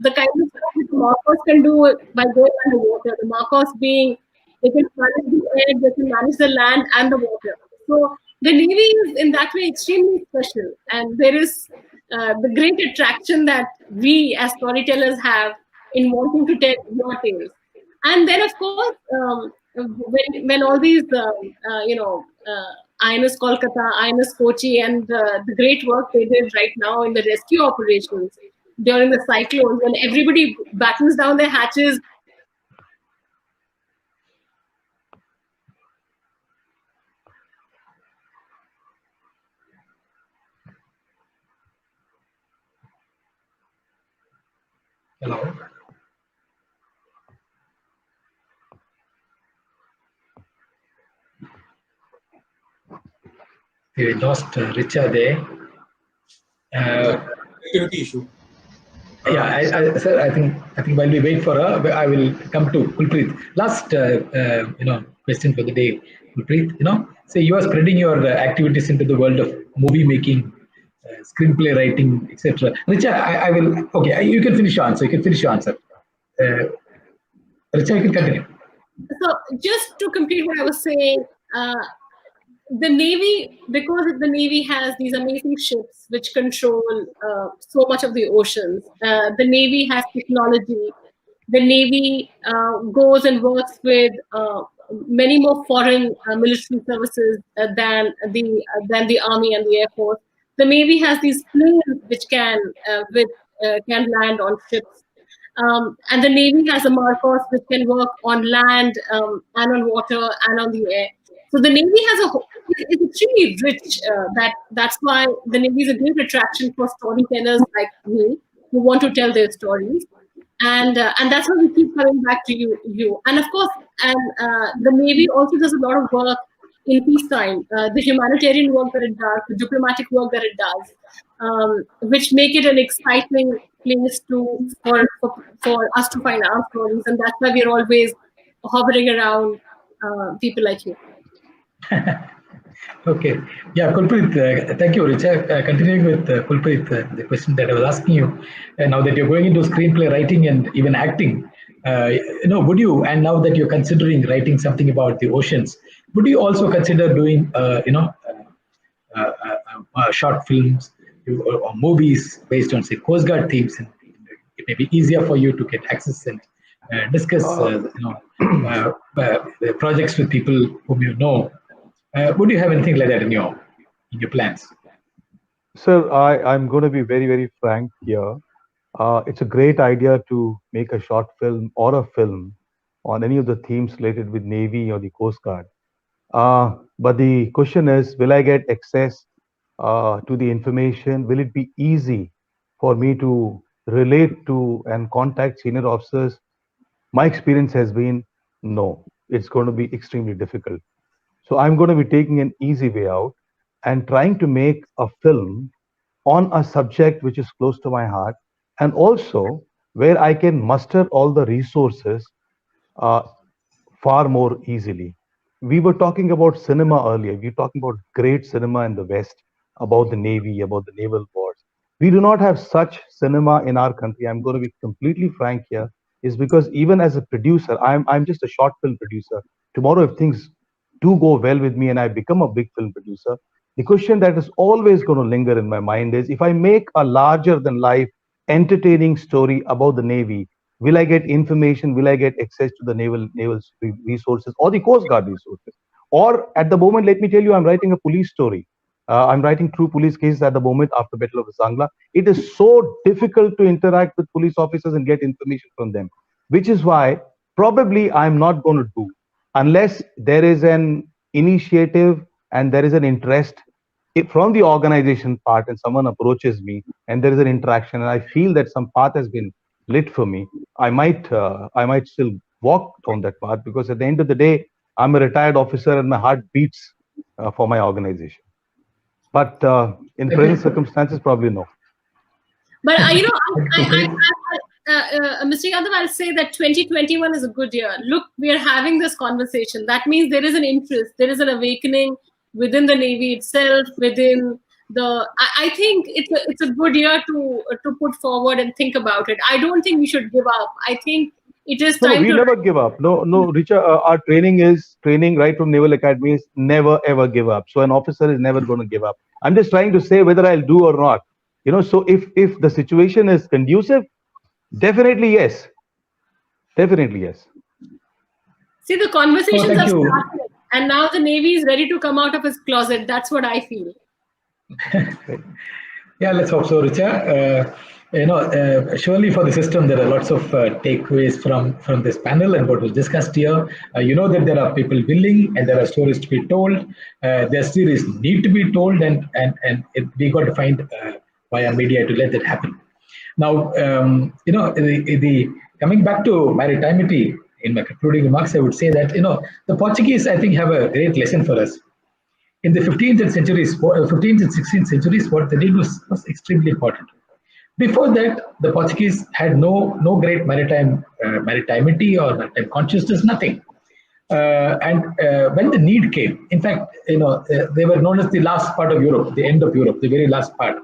the kind of stuff that the Marcos can do by going underwater. The Marcos being, they can manage the air, they can manage the land and the water. So the Navy is in that way extremely special. And there is the great attraction that we as storytellers have in wanting to tell your tales. And then, of course, when all these, INS Kolkata, INS Kochi, and the great work they did right now in the rescue operations during the cyclones, when everybody battens down their hatches. Hello. We lost Richa there. Security issue. Yeah, sir, I think while we wait for her, I will come to Kulpreet. Last, question for the day, Kulpreet. Say you are spreading your activities into the world of movie making, screenplay writing, etc. Richa, I will. Okay, you can finish your answer. Richa, you can continue. So just to complete what I was saying, the Navy, because the Navy has these amazing ships which control so much of the oceans. The Navy has technology. The Navy goes and works with many more foreign military services than the Army and the Air Force. The Navy has these planes which can land on ships. And the Navy has a Marcos which can work on land and on water and on the air. So the Navy is extremely rich. That's why the Navy is a great attraction for storytellers like me who want to tell their stories. And that's why we keep coming back to you. And of course, the Navy also does a lot of work in peacetime, the humanitarian work that it does, the diplomatic work that it does, which make it an exciting place for us to find our stories. And that's why we're always hovering around people like you. Okay. Yeah, Kulpreet, thank you, Richa. Continuing with Kulpreet, the question that I was asking you, now that you're going into screenplay writing and even acting, would you, and now that you're considering writing something about the oceans, would you also consider doing, short films or movies based on, say, Coast Guard themes? And it may be easier for you to get access and discuss, the projects with people whom you know. Would you have anything like that in your plans? Sir, I'm going to be very, very frank here. It's a great idea to make a short film or a film on any of the themes related with Navy or the Coast Guard. But the question is, will I get access to the information? Will it be easy for me to relate to and contact senior officers? My experience has been, no, it's going to be extremely difficult. So I'm going to be taking an easy way out and trying to make a film on a subject which is close to my heart, and also where I can muster all the resources far more easily. We were talking about cinema earlier. We were talking about great cinema in the West, about the Navy, about the naval wars. We do not have such cinema in our country. I'm going to be completely frank here, is because even as a producer, I'm just a short film producer. Tomorrow, if things do go well with me and I become a big film producer, the question that is always going to linger in my mind is, if I make a larger than life entertaining story about the Navy, will I get information? Will I get access to the naval resources or the Coast Guard resources? Or at the moment, let me tell you, I'm writing a police story. I'm writing true police cases at the moment after Battle of Zangla. It is so difficult to interact with police officers and get information from them, which is why probably I'm not going to do, unless there is an initiative and there is an interest from the organization part and someone approaches me and there is an interaction and I feel that some path has been lit for me, I might still walk on that path, because at the end of the day, I'm a retired officer and my heart beats for my organization. But in present circumstances, probably no. But Mr. Yadav, I'll say that 2021 is a good year. Look, we are having this conversation. That means there is an interest, there is an awakening within the Navy itself, within the. I think it's a good year to put forward and think about it. I don't think we should give up. I think it is time. No, we never give up. No, Richa, our training right from Naval Academy is never ever give up. So an officer is never going to give up. I'm just trying to say whether I'll do or not. So if the situation is conducive, definitely yes. Definitely yes. See, the conversations have started, and now the Navy is ready to come out of its closet. That's what I feel. Yeah, let's hope so, Richa. Surely for the system, there are lots of takeaways from this panel and what was discussed here. That there are people willing and there are stories to be told. Their stories need to be told, and we got to find via media to let that happen. Now, coming back to Maritimity, in my concluding remarks, I would say that the Portuguese, I think, have a great lesson for us. In the 15th and 16th centuries, what they did was extremely important. Before that, the Portuguese had no great maritimity or maritime consciousness, nothing. And when the need came, in fact, they were known as the last part of Europe, the end of Europe, the very last part.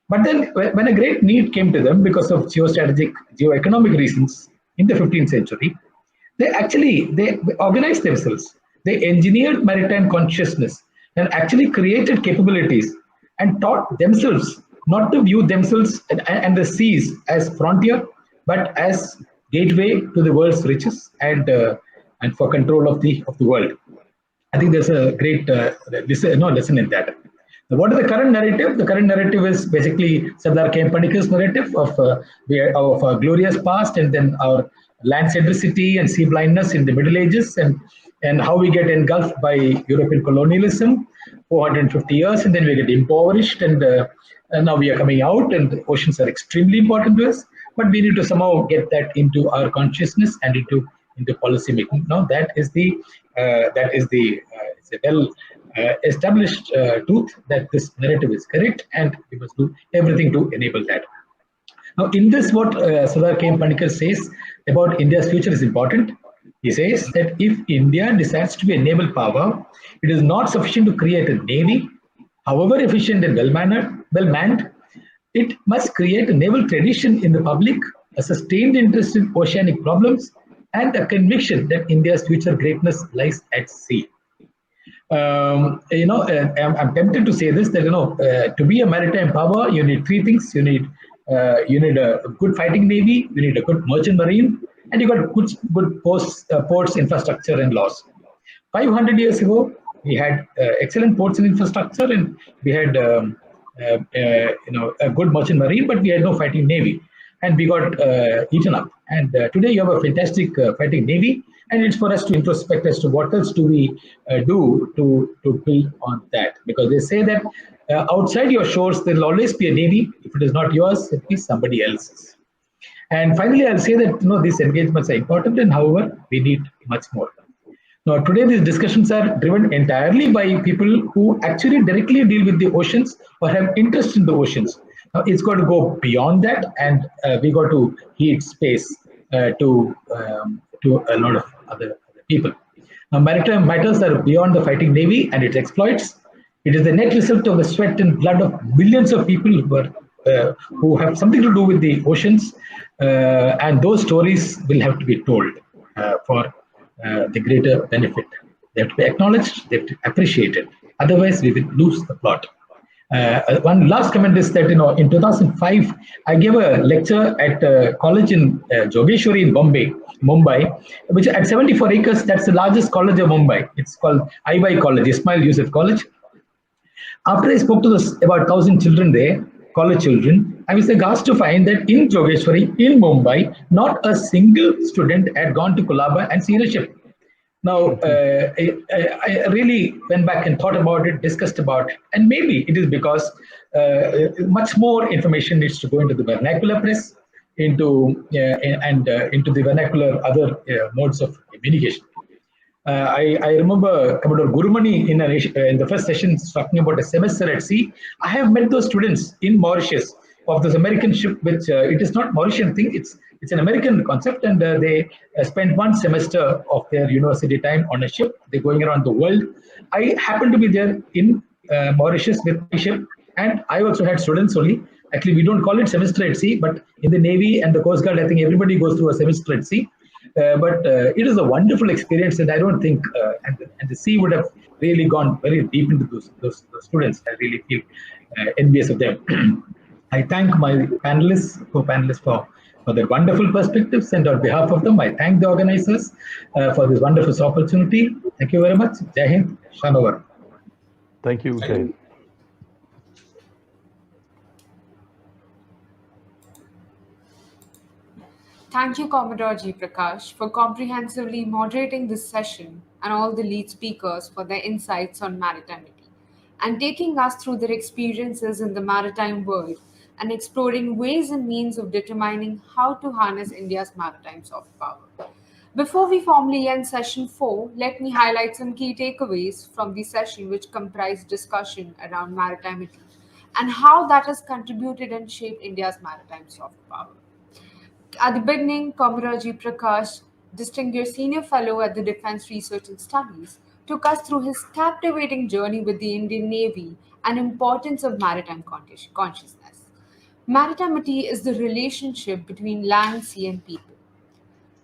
But then when a great need came to them because of geostrategic, geoeconomic reasons in the 15th century, they organized themselves. They engineered maritime consciousness and actually created capabilities and taught themselves not to view themselves and the seas as frontier, but as gateway to the world's riches and for control of the world. I think there's a great lesson in that. Now, what is the current narrative? The current narrative is basically Sardar K. Panikar's narrative of our glorious past, and then our land centricity and sea blindness in the Middle Ages, and how we get engulfed by European colonialism, 450 years, and then we get impoverished, and now we are coming out, and the oceans are extremely important to us. But we need to somehow get that into our consciousness and into policy making. Now that is the it's a well established truth that this narrative is correct, and we must do everything to enable that. Now, in this, what Sardar K. Panikar says about India's future is important. He says that if India decides to be a naval power, it is not sufficient to create a navy, however efficient and well-manned. It must create a naval tradition in the public, a sustained interest in oceanic problems, and a conviction that India's future greatness lies at sea. I'm tempted to say this, that to be a maritime power, you need three things. You need a good fighting navy, you need a good merchant marine, and you got good ports, infrastructure, and laws. 500 years ago, we had excellent ports and infrastructure, and we had a good merchant marine, but we had no fighting navy, and we got eaten up. And today you have a fantastic fighting navy, and it's for us to introspect as to what else do we do to build on that, because they say that outside your shores there will always be a navy. If it is not yours, it is somebody else's. And finally, I'll say that these engagements are important, and however, we need much more. Now, today these discussions are driven entirely by people who actually directly deal with the oceans or have interest in the oceans. Now, it's got to go beyond that, and we got to heed space to a lot of other people. Now, maritime matters are beyond the fighting navy and its exploits. It is the net result of the sweat and blood of millions of people who have something to do with the oceans, and those stories will have to be told for the greater benefit. They have to be acknowledged, they have to be appreciated. Otherwise, we will lose the plot. One last comment is that in 2005, I gave a lecture at a college in Jogeshwari in Mumbai, which at 74 acres, that's the largest college of Mumbai. It's called IY College, Ismail Yusuf College. After I spoke to about 1,000 children there, college children, I was aghast to find that in Jogeshwari, in Mumbai, not a single student had gone to Colaba and seen a ship. Now, I really went back and thought about it, discussed about it, and maybe it is because much more information needs to go into the vernacular press, into the vernacular other modes of communication. I remember Commodore Gurumani in the first session talking about a semester at sea. I have met those students in Mauritius of this American ship, which it is not Mauritian thing, it's an American concept, and they spent one semester of their university time on a ship. They're going around the world. I happened to be there in Mauritius with my ship, and I also had students only. Actually, we don't call it semester at sea, but in the Navy and the Coast Guard, I think everybody goes through a semester at sea. But it is a wonderful experience, and I don't think, and the sea would have really gone very deep into those students. I really feel envious of them. I thank my panelists, co-panelists for their wonderful perspectives, and on behalf of them, I thank the organizers for this wonderful opportunity. Thank you very much. Jai Hind, Shanovar. Thank you, Jai Hind. Thank you, Commodore G Prakash, for comprehensively moderating this session, and all the lead speakers for their insights on maritimity, and taking us through their experiences in the maritime world, and exploring ways and means of determining how to harness India's maritime soft power. Before we formally end session 4, let me highlight some key takeaways from the session which comprised discussion around maritimity and how that has contributed and shaped India's maritime soft power. At the beginning, Commodore G Prakash, distinguished senior fellow at the Defense Research and Studies, took us through his captivating journey with the Indian Navy and importance of maritime consciousness. Maritimity is the relationship between land, sea, and people.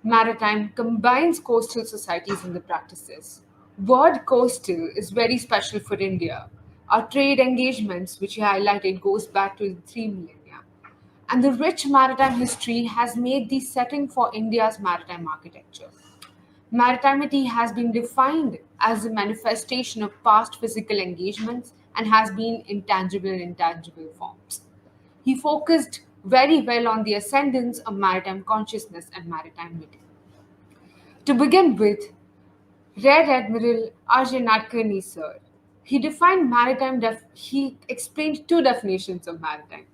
Maritime combines coastal societies and the practices, word coastal is very special for India. Our trade engagements, which you highlighted, goes back to the 3 millennia. And the rich maritime history has made the setting for India's maritime architecture. Maritimity has been defined as a manifestation of past physical engagements and has been in tangible and intangible forms. He focused very well on the ascendance of maritime consciousness and maritimity. To begin with, Rear RJ Nadkarni, sir, he defined he explained 2 definitions of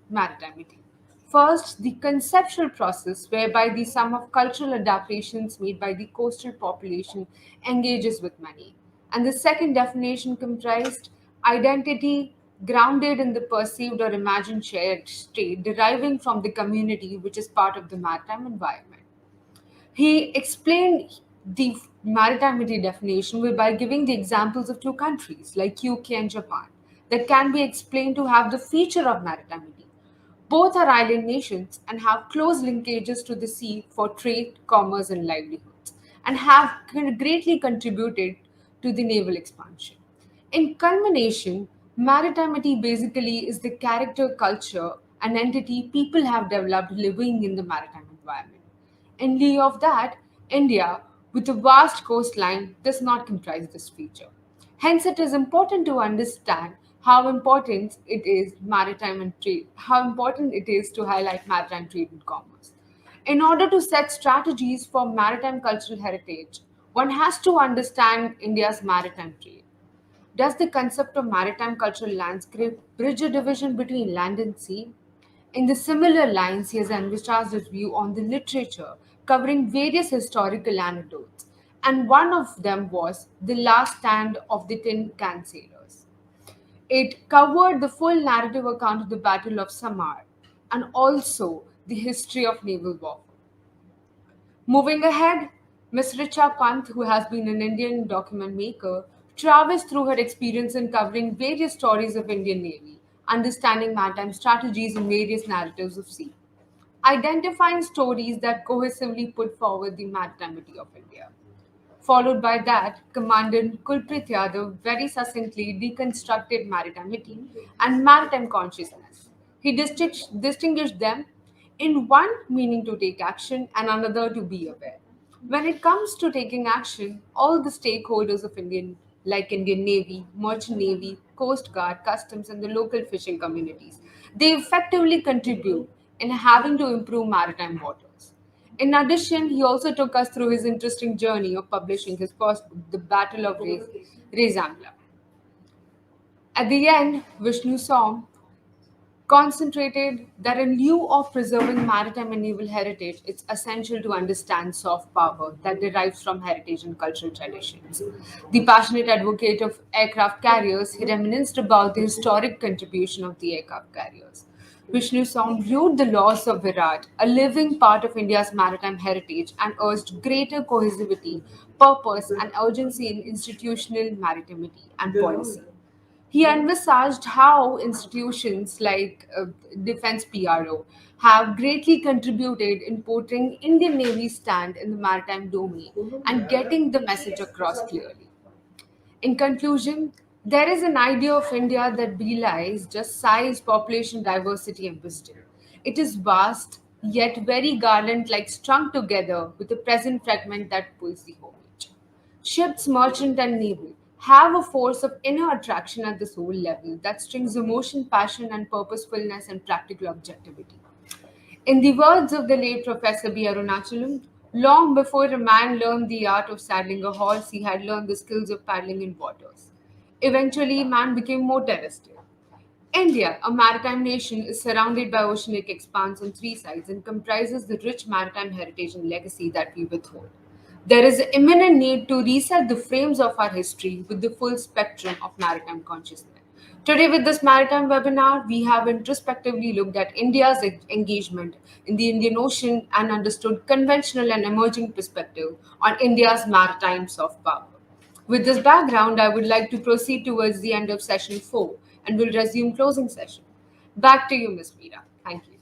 maritimity. First, the conceptual process whereby the sum of cultural adaptations made by the coastal population engages with money. And the second definition comprised identity grounded in the perceived or imagined shared state deriving from the community which is part of the maritime environment. He explained the maritimity definition by giving the examples of 2 countries like UK and Japan that can be explained to have the feature of maritimity. Both are island nations and have close linkages to the sea for trade, commerce, and livelihoods, and have greatly contributed to the naval expansion. In culmination, maritimity basically is the character, culture, and entity people have developed living in the maritime environment. In lieu of that, India, with a vast coastline, does not comprise this feature. Hence, it is important to understand how important it is maritime and trade, how important it is to highlight maritime trade and commerce. In order to set strategies for maritime cultural heritage, one has to understand India's maritime trade. Does the concept of maritime cultural landscape bridge a division between land and sea? In the similar lines, he has envisaged his view on the literature, covering various historical anecdotes, and one of them was The Last Stand of the Tin Can Sailors. It covered the full narrative account of the Battle of Samar and also the history of naval warfare. Moving ahead, Ms. Richa Pant, who has been an Indian document maker, travels through her experience in covering various stories of Indian Navy, understanding maritime strategies and various narratives of sea, identifying stories that cohesively put forward the maritimity of India. Followed by that, Commt Kulpreet Yadav very succinctly deconstructed maritimity and maritime consciousness. He distinguished them in one meaning to take action and another to be aware. When it comes to taking action, all the stakeholders of Indian Navy, Merchant Navy, Coast Guard, Customs, and the local fishing communities, they effectively contribute in having to improve maritime waters. In addition, he also took us through his interesting journey of publishing his first book, The Battle of RAdm. At the end, Vishnu Som concentrated that in lieu of preserving maritime and naval heritage, it's essential to understand soft power that derives from heritage and cultural traditions. The passionate advocate of aircraft carriers, he reminisced about the historic contribution of the aircraft carriers. Vishnu Som viewed the loss of Virat, a living part of India's maritime heritage, and urged greater cohesivity, purpose, and urgency in institutional maritimity and policy. He envisaged how institutions like Defense PRO have greatly contributed in portraying Indian Navy's stand in the maritime domain and getting the message across clearly. In conclusion, there is an idea of India that belies just size, population, diversity, and wisdom. It is vast, yet very garland-like strung together with a present fragment that pulls the whole. Ships, merchant, and naval have a force of inner attraction at the soul level that strings emotion, passion, and purposefulness and practical objectivity. In the words of the late Professor B. Arunachalam, long before a man learned the art of saddling a horse, he had learned the skills of paddling in waters. Eventually, man became more terrestrial. India, a maritime nation, is surrounded by oceanic expanse on 3 sides and comprises the rich maritime heritage and legacy that we withhold. There is an imminent need to reset the frames of our history with the full spectrum of maritime consciousness. Today, with this maritime webinar, we have introspectively looked at India's engagement in the Indian Ocean and understood conventional and emerging perspective on India's maritime soft power. With this background, I would like to proceed towards the end of session 4 and will resume closing session. Back to you, Ms. Veera. Thank you.